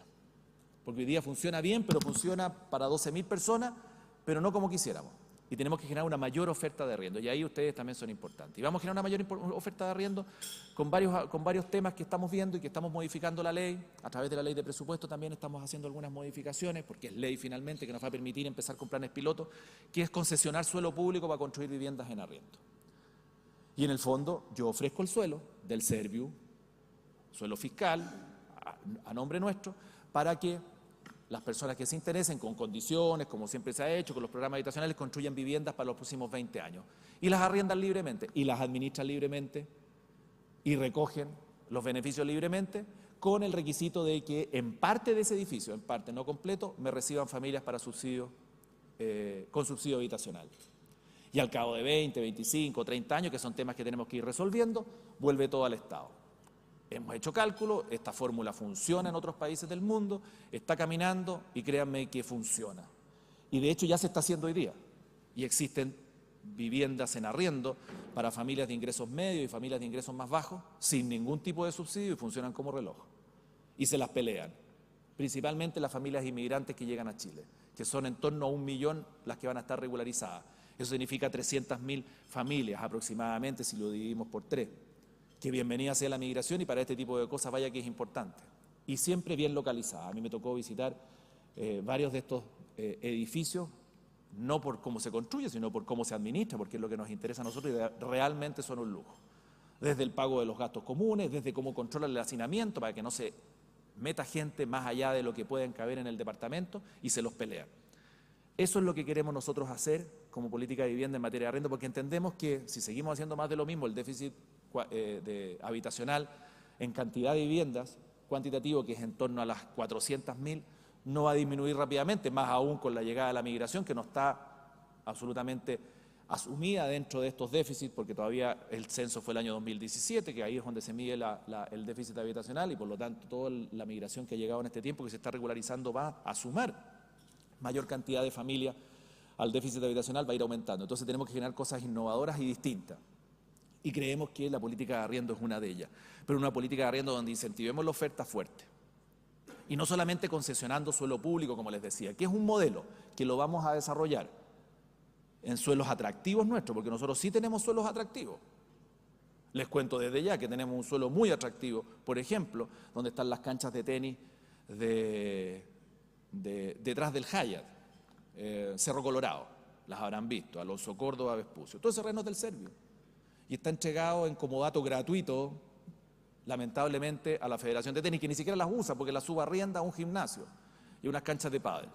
Porque hoy día funciona bien, pero funciona para 12.000 personas, pero no como quisiéramos. Y tenemos que generar una mayor oferta de arriendo. Y ahí ustedes también son importantes. Y vamos a generar una mayor oferta de arriendo con varios temas que estamos viendo y que estamos modificando la ley. A través de la ley de presupuesto también estamos haciendo algunas modificaciones, porque es ley finalmente que nos va a permitir empezar con planes pilotos, que es concesionar suelo público para construir viviendas en arriendo. Y en el fondo yo ofrezco el suelo del Serviu, suelo fiscal, a nombre nuestro, para que las personas que se interesen, con condiciones, como siempre se ha hecho, con los programas habitacionales, construyan viviendas para los próximos 20 años. Y las arriendan libremente, y las administran libremente, y recogen los beneficios libremente, con el requisito de que en parte de ese edificio, en parte no completo, me reciban familias para subsidio, con subsidio habitacional. Y al cabo de 20, 25, 30 años, que son temas que tenemos que ir resolviendo, vuelve todo al Estado. Hemos hecho cálculo, esta fórmula funciona en otros países del mundo, está caminando y créanme que funciona. Y de hecho ya se está haciendo hoy día. Y existen viviendas en arriendo para familias de ingresos medios y familias de ingresos más bajos, sin ningún tipo de subsidio y funcionan como reloj. Y se las pelean, principalmente las familias inmigrantes que llegan a Chile, que son en torno a 1 millón las que van a estar regularizadas. Eso significa 300.000 familias aproximadamente si lo dividimos por 3. Que bienvenida sea la migración y para este tipo de cosas vaya que es importante. Y siempre bien localizada. A mí me tocó visitar varios de estos edificios, no por cómo se construye, sino por cómo se administra, porque es lo que nos interesa a nosotros y realmente son un lujo. Desde el pago de los gastos comunes, desde cómo controlan el hacinamiento para que no se meta gente más allá de lo que pueden caber en el departamento y se los pelean. Eso es lo que queremos nosotros hacer como política de vivienda en materia de arriendo, porque entendemos que si seguimos haciendo más de lo mismo, el déficit habitacional en cantidad de viviendas, cuantitativo que es en torno a las 400.000, no va a disminuir rápidamente, más aún con la llegada de la migración, que no está absolutamente asumida dentro de estos déficits, porque todavía el censo fue el año 2017, que ahí es donde se mide el déficit habitacional y por lo tanto toda la migración que ha llegado en este tiempo, que se está regularizando, va a sumar mayor cantidad de familias al déficit habitacional, va a ir aumentando. Entonces tenemos que generar cosas innovadoras y distintas. Y creemos que la política de arriendo es una de ellas, pero una política de arriendo donde incentivemos la oferta fuerte. Y no solamente concesionando suelo público, como les decía, que es un modelo que lo vamos a desarrollar en suelos atractivos nuestros, porque nosotros sí tenemos suelos atractivos. Les cuento desde ya que tenemos un suelo muy atractivo, por ejemplo, donde están las canchas de tenis detrás del Hyatt, Cerro Colorado, las habrán visto, Alonso Córdoba, Vespucio, todo ese terreno es del Servio. Y está entregado en comodato gratuito, lamentablemente, a la Federación de Tenis, que ni siquiera las usa porque las subarrienda a un gimnasio y unas canchas de pádel.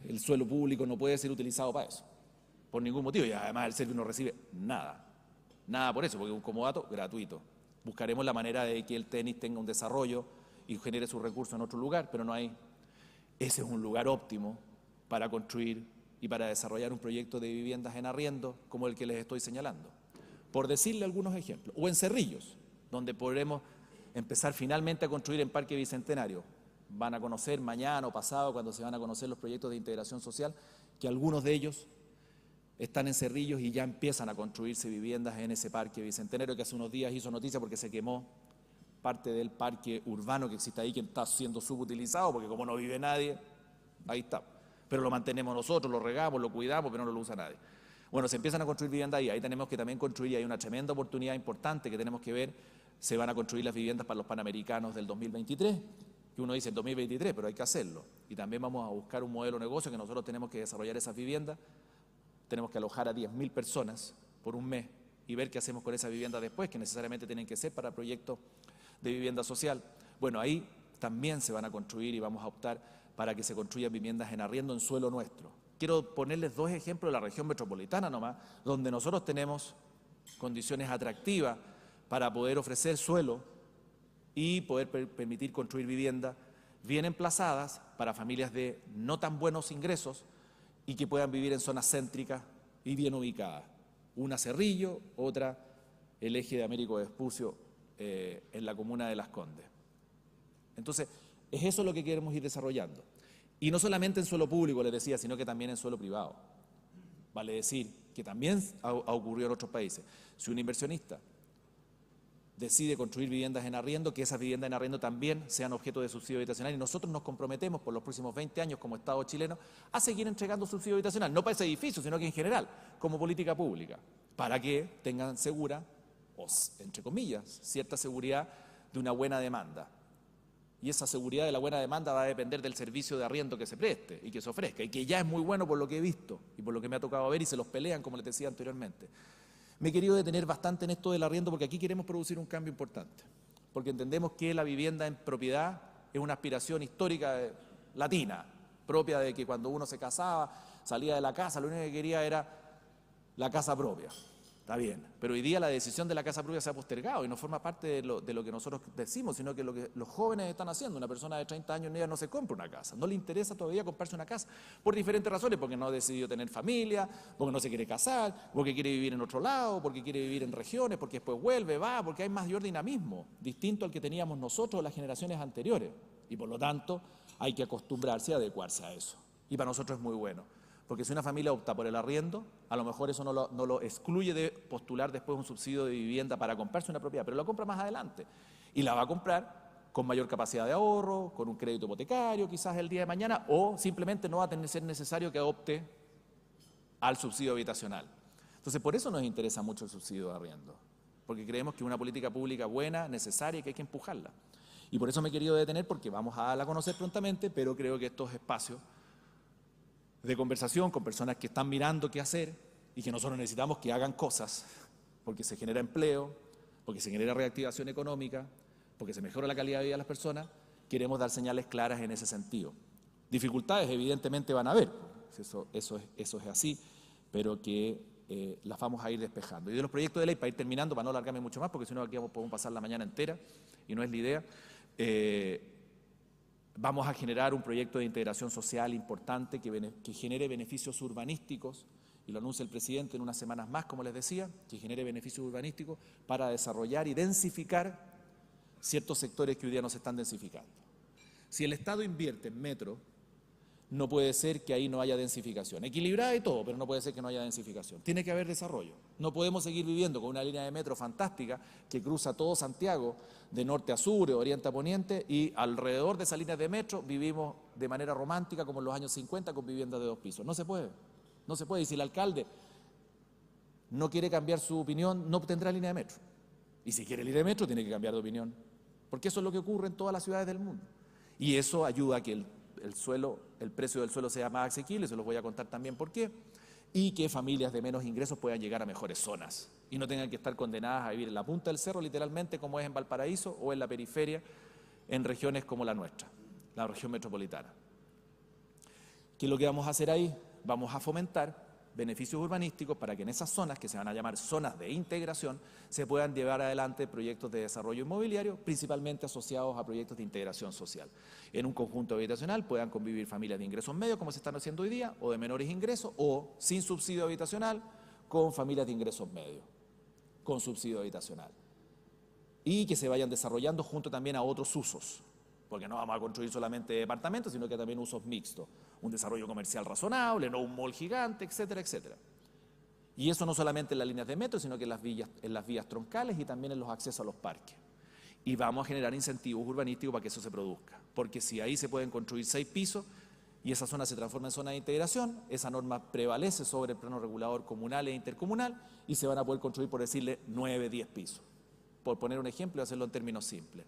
El suelo público no puede ser utilizado para eso, por ningún motivo, y además el Servio no recibe nada por eso, porque es un comodato gratuito. Buscaremos la manera de que el tenis tenga un desarrollo y genere sus recursos en otro lugar, pero no hay. Ese es un lugar óptimo para construir y para desarrollar un proyecto de viviendas en arriendo como el que les estoy señalando. Por decirle algunos ejemplos. O en Cerrillos, donde podremos empezar finalmente a construir en Parque Bicentenario. Van a conocer mañana o pasado, cuando se van a conocer los proyectos de integración social, que algunos de ellos están en Cerrillos y ya empiezan a construirse viviendas en ese Parque Bicentenario, que hace unos días hizo noticia porque se quemó parte del parque urbano que existe ahí, que está siendo subutilizado, porque como no vive nadie, ahí está. Pero lo mantenemos nosotros, lo regamos, lo cuidamos, pero no lo usa nadie. Bueno, se empiezan a construir viviendas ahí tenemos que también construir, y hay una tremenda oportunidad importante que tenemos que ver, se van a construir las viviendas para los Panamericanos del 2023, que uno dice el 2023, pero hay que hacerlo. Y también vamos a buscar un modelo de negocio que nosotros tenemos que desarrollar esas viviendas, tenemos que alojar a 10.000 personas por un mes y ver qué hacemos con esas viviendas después, que necesariamente tienen que ser para proyectos de vivienda social. Bueno, ahí también se van a construir y vamos a optar para que se construyan viviendas en arriendo en suelo nuestro. Quiero ponerles 2 ejemplos de la región metropolitana nomás, donde nosotros tenemos condiciones atractivas para poder ofrecer suelo y poder permitir construir viviendas bien emplazadas para familias de no tan buenos ingresos y que puedan vivir en zonas céntricas y bien ubicadas. Una Cerrillo, otra el eje de Américo Vespucio en la comuna de Las Condes. Entonces, es eso lo que queremos ir desarrollando. Y no solamente en suelo público, les decía, sino que también en suelo privado. Vale decir que también ha ocurrido en otros países. Si un inversionista decide construir viviendas en arriendo, que esas viviendas en arriendo también sean objeto de subsidio habitacional, y nosotros nos comprometemos por los próximos 20 años como Estado chileno a seguir entregando subsidio habitacional, no para ese edificio, sino que en general, como política pública, para que tengan segura, o entre comillas, cierta seguridad de una buena demanda. Y esa seguridad de la buena demanda va a depender del servicio de arriendo que se preste y que se ofrezca, y que ya es muy bueno por lo que he visto y por lo que me ha tocado ver, y se los pelean, como les decía anteriormente. Me he querido detener bastante en esto del arriendo porque aquí queremos producir un cambio importante, porque entendemos que la vivienda en propiedad es una aspiración histórica latina, propia de que cuando uno se casaba, salía de la casa, lo único que quería era la casa propia. Está bien, pero hoy día la decisión de la casa propia se ha postergado y no forma parte de lo que nosotros decimos, sino que lo que los jóvenes están haciendo. Una persona de 30 años ya no se compra una casa, no le interesa todavía comprarse una casa por diferentes razones, porque no ha decidido tener familia, porque no se quiere casar, porque quiere vivir en otro lado, porque quiere vivir en regiones, porque después vuelve, va, porque hay mayor dinamismo, distinto al que teníamos nosotros las generaciones anteriores. Y por lo tanto hay que acostumbrarse y adecuarse a eso. Y para nosotros es muy bueno. Porque si una familia opta por el arriendo, a lo mejor eso no lo excluye de postular después un subsidio de vivienda para comprarse una propiedad, pero la compra más adelante. Y la va a comprar con mayor capacidad de ahorro, con un crédito hipotecario quizás el día de mañana, o simplemente no va a ser necesario que opte al subsidio habitacional. Entonces, por eso nos interesa mucho el subsidio de arriendo, porque creemos que es una política pública buena, necesaria y que hay que empujarla. Y por eso me he querido detener, porque vamos a darla a conocer prontamente, pero creo que estos espacios de conversación con personas que están mirando qué hacer y que nosotros necesitamos que hagan cosas, porque se genera empleo, porque se genera reactivación económica, porque se mejora la calidad de vida de las personas, queremos dar señales claras en ese sentido. Dificultades evidentemente van a haber, eso es así, pero que las vamos a ir despejando. Y de los proyectos de ley, para ir terminando, para no alargarme mucho más, porque si no aquí podemos pasar la mañana entera y no es la idea, vamos a generar un proyecto de integración social importante que genere beneficios urbanísticos, y lo anuncia el presidente en unas semanas más, como les decía, que genere beneficios urbanísticos para desarrollar y densificar ciertos sectores que hoy día no se están densificando. Si el Estado invierte en metro, no puede ser que ahí no haya densificación. Equilibrada y todo, pero no puede ser que no haya densificación. Tiene que haber desarrollo. No podemos seguir viviendo con una línea de metro fantástica que cruza todo Santiago de norte a sur, de oriente a poniente, y alrededor de esa línea de metro vivimos de manera romántica como en los años 50 con viviendas de 2 pisos. No se puede. No se puede. Y si el alcalde no quiere cambiar su opinión, no tendrá línea de metro. Y si quiere línea de metro, tiene que cambiar de opinión. Porque eso es lo que ocurre en todas las ciudades del mundo. Y eso ayuda a que el precio del suelo sea más asequible, se los voy a contar también por qué, y que familias de menos ingresos puedan llegar a mejores zonas y no tengan que estar condenadas a vivir en la punta del cerro, literalmente, como es en Valparaíso, o en la periferia, en regiones como la nuestra, la región metropolitana. ¿Qué es lo que vamos a hacer ahí? Vamos a fomentar beneficios urbanísticos para que en esas zonas, que se van a llamar zonas de integración, se puedan llevar adelante proyectos de desarrollo inmobiliario, principalmente asociados a proyectos de integración social. En un conjunto habitacional puedan convivir familias de ingresos medios, como se están haciendo hoy día, o de menores ingresos, o sin subsidio habitacional, con familias de ingresos medios, con subsidio habitacional. Y que se vayan desarrollando junto también a otros usos, porque no vamos a construir solamente departamentos, sino que también usos mixtos, un desarrollo comercial razonable, no un mall gigante, etcétera, etcétera. Y eso no solamente en las líneas de metro, sino que en las vías troncales y también en los accesos a los parques. Y vamos a generar incentivos urbanísticos para que eso se produzca, porque si ahí se pueden construir 6 pisos y esa zona se transforma en zona de integración, esa norma prevalece sobre el plano regulador comunal e intercomunal y se van a poder construir, por decirle, 9, 10 pisos. Por poner un ejemplo y hacerlo en términos simples.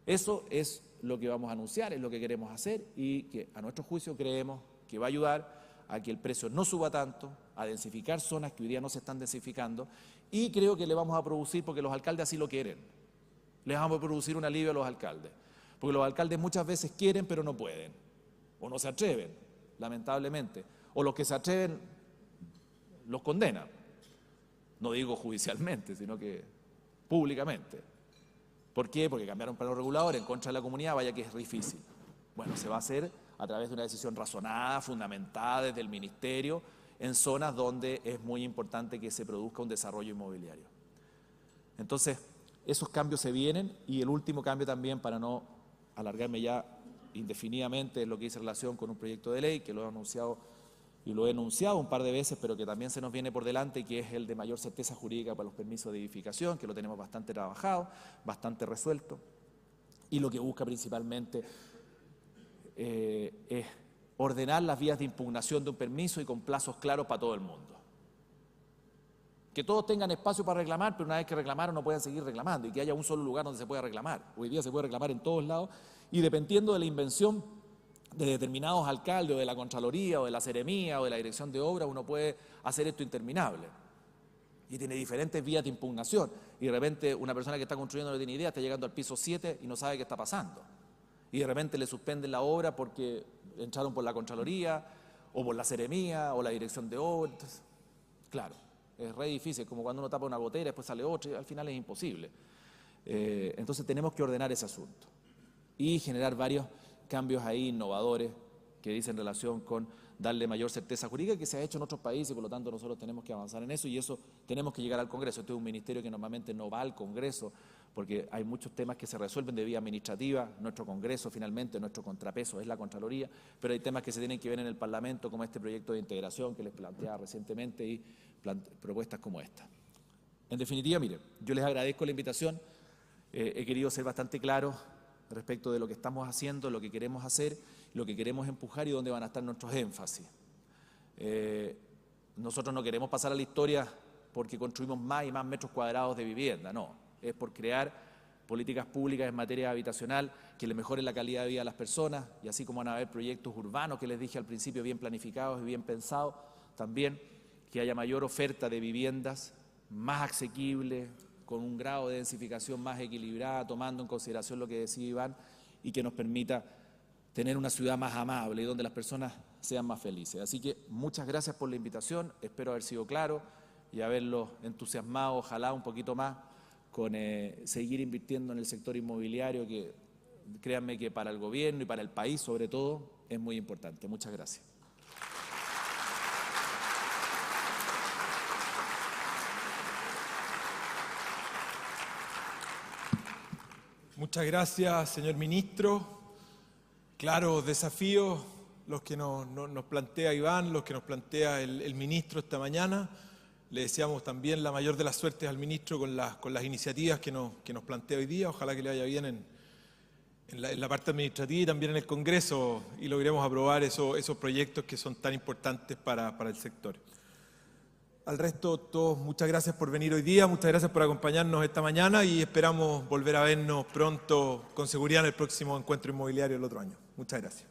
Eso es lo que vamos a anunciar, es lo que queremos hacer y que a nuestro juicio creemos que va a ayudar a que el precio no suba tanto, a densificar zonas que hoy día no se están densificando, y creo que le vamos a producir, porque los alcaldes así lo quieren, les vamos a producir un alivio a los alcaldes, porque los alcaldes muchas veces quieren pero no pueden, o no se atreven, lamentablemente, o los que se atreven los condenan, no digo judicialmente, sino que públicamente. ¿Por qué? Porque cambiaron para los reguladores en contra de la comunidad, vaya que es difícil. Bueno, se va a hacer a través de una decisión razonada, fundamentada desde el Ministerio, en zonas donde es muy importante que se produzca un desarrollo inmobiliario. Entonces, esos cambios se vienen, y el último cambio también, para no alargarme ya indefinidamente, es lo que dice relación con un proyecto de ley que lo he anunciado y lo he enunciado un par de veces, pero que también se nos viene por delante, que es el de mayor certeza jurídica para los permisos de edificación, que lo tenemos bastante trabajado, bastante resuelto, y lo que busca principalmente es ordenar las vías de impugnación de un permiso y con plazos claros para todo el mundo. Que todos tengan espacio para reclamar, pero una vez que reclamaron no puedan seguir reclamando, y que haya un solo lugar donde se pueda reclamar. Hoy día se puede reclamar en todos lados, y dependiendo de la invención de determinados alcaldes, o de la Contraloría, o de la Seremía, o de la Dirección de Obras, uno puede hacer esto interminable. Y tiene diferentes vías de impugnación. Y de repente una persona que está construyendo no tiene idea, está llegando al piso 7 y no sabe qué está pasando. Y de repente le suspenden la obra porque entraron por la Contraloría, o por la Seremía, o la Dirección de Obras. Entonces, claro, es re difícil, como cuando uno tapa una gotera, después sale otra, y al final es imposible. Entonces tenemos que ordenar ese asunto y generar varios cambios ahí innovadores que dicen relación con darle mayor certeza jurídica, que se ha hecho en otros países, y por lo tanto nosotros tenemos que avanzar en eso, y eso tenemos que llegar al Congreso. Este es un ministerio que normalmente no va al Congreso, porque hay muchos temas que se resuelven de vía administrativa. Nuestro Congreso, finalmente, nuestro contrapeso es la Contraloría, pero hay temas que se tienen que ver en el Parlamento, como este proyecto de integración que les planteaba recientemente, y propuestas como esta. En definitiva, mire, yo les agradezco la invitación, he querido ser bastante claro respecto de lo que estamos haciendo, lo que queremos hacer, lo que queremos empujar y dónde van a estar nuestros énfasis. Nosotros no queremos pasar a la historia porque construimos más y más metros cuadrados de vivienda, no. Es por crear políticas públicas en materia habitacional que le mejoren la calidad de vida a las personas, y así como van a haber proyectos urbanos que les dije al principio, bien planificados y bien pensados, también que haya mayor oferta de viviendas más asequibles, con un grado de densificación más equilibrada, tomando en consideración lo que decía Iván, y que nos permita tener una ciudad más amable y donde las personas sean más felices. Así que muchas gracias por la invitación, espero haber sido claro y haberlos entusiasmado, ojalá un poquito más, con seguir invirtiendo en el sector inmobiliario, que créanme que para el gobierno y para el país sobre todo es muy importante. Muchas gracias. Muchas gracias, señor ministro. Claros desafíos los que nos plantea Iván, los que nos plantea el ministro esta mañana. Le deseamos también la mayor de las suertes al ministro con las iniciativas que nos plantea hoy día. Ojalá que le vaya bien en la parte administrativa y también en el Congreso, y logremos aprobar esos proyectos que son tan importantes para el sector. Al resto, todos, muchas gracias por venir hoy día, muchas gracias por acompañarnos esta mañana, y esperamos volver a vernos pronto, con seguridad, en el próximo encuentro inmobiliario el otro año. Muchas gracias.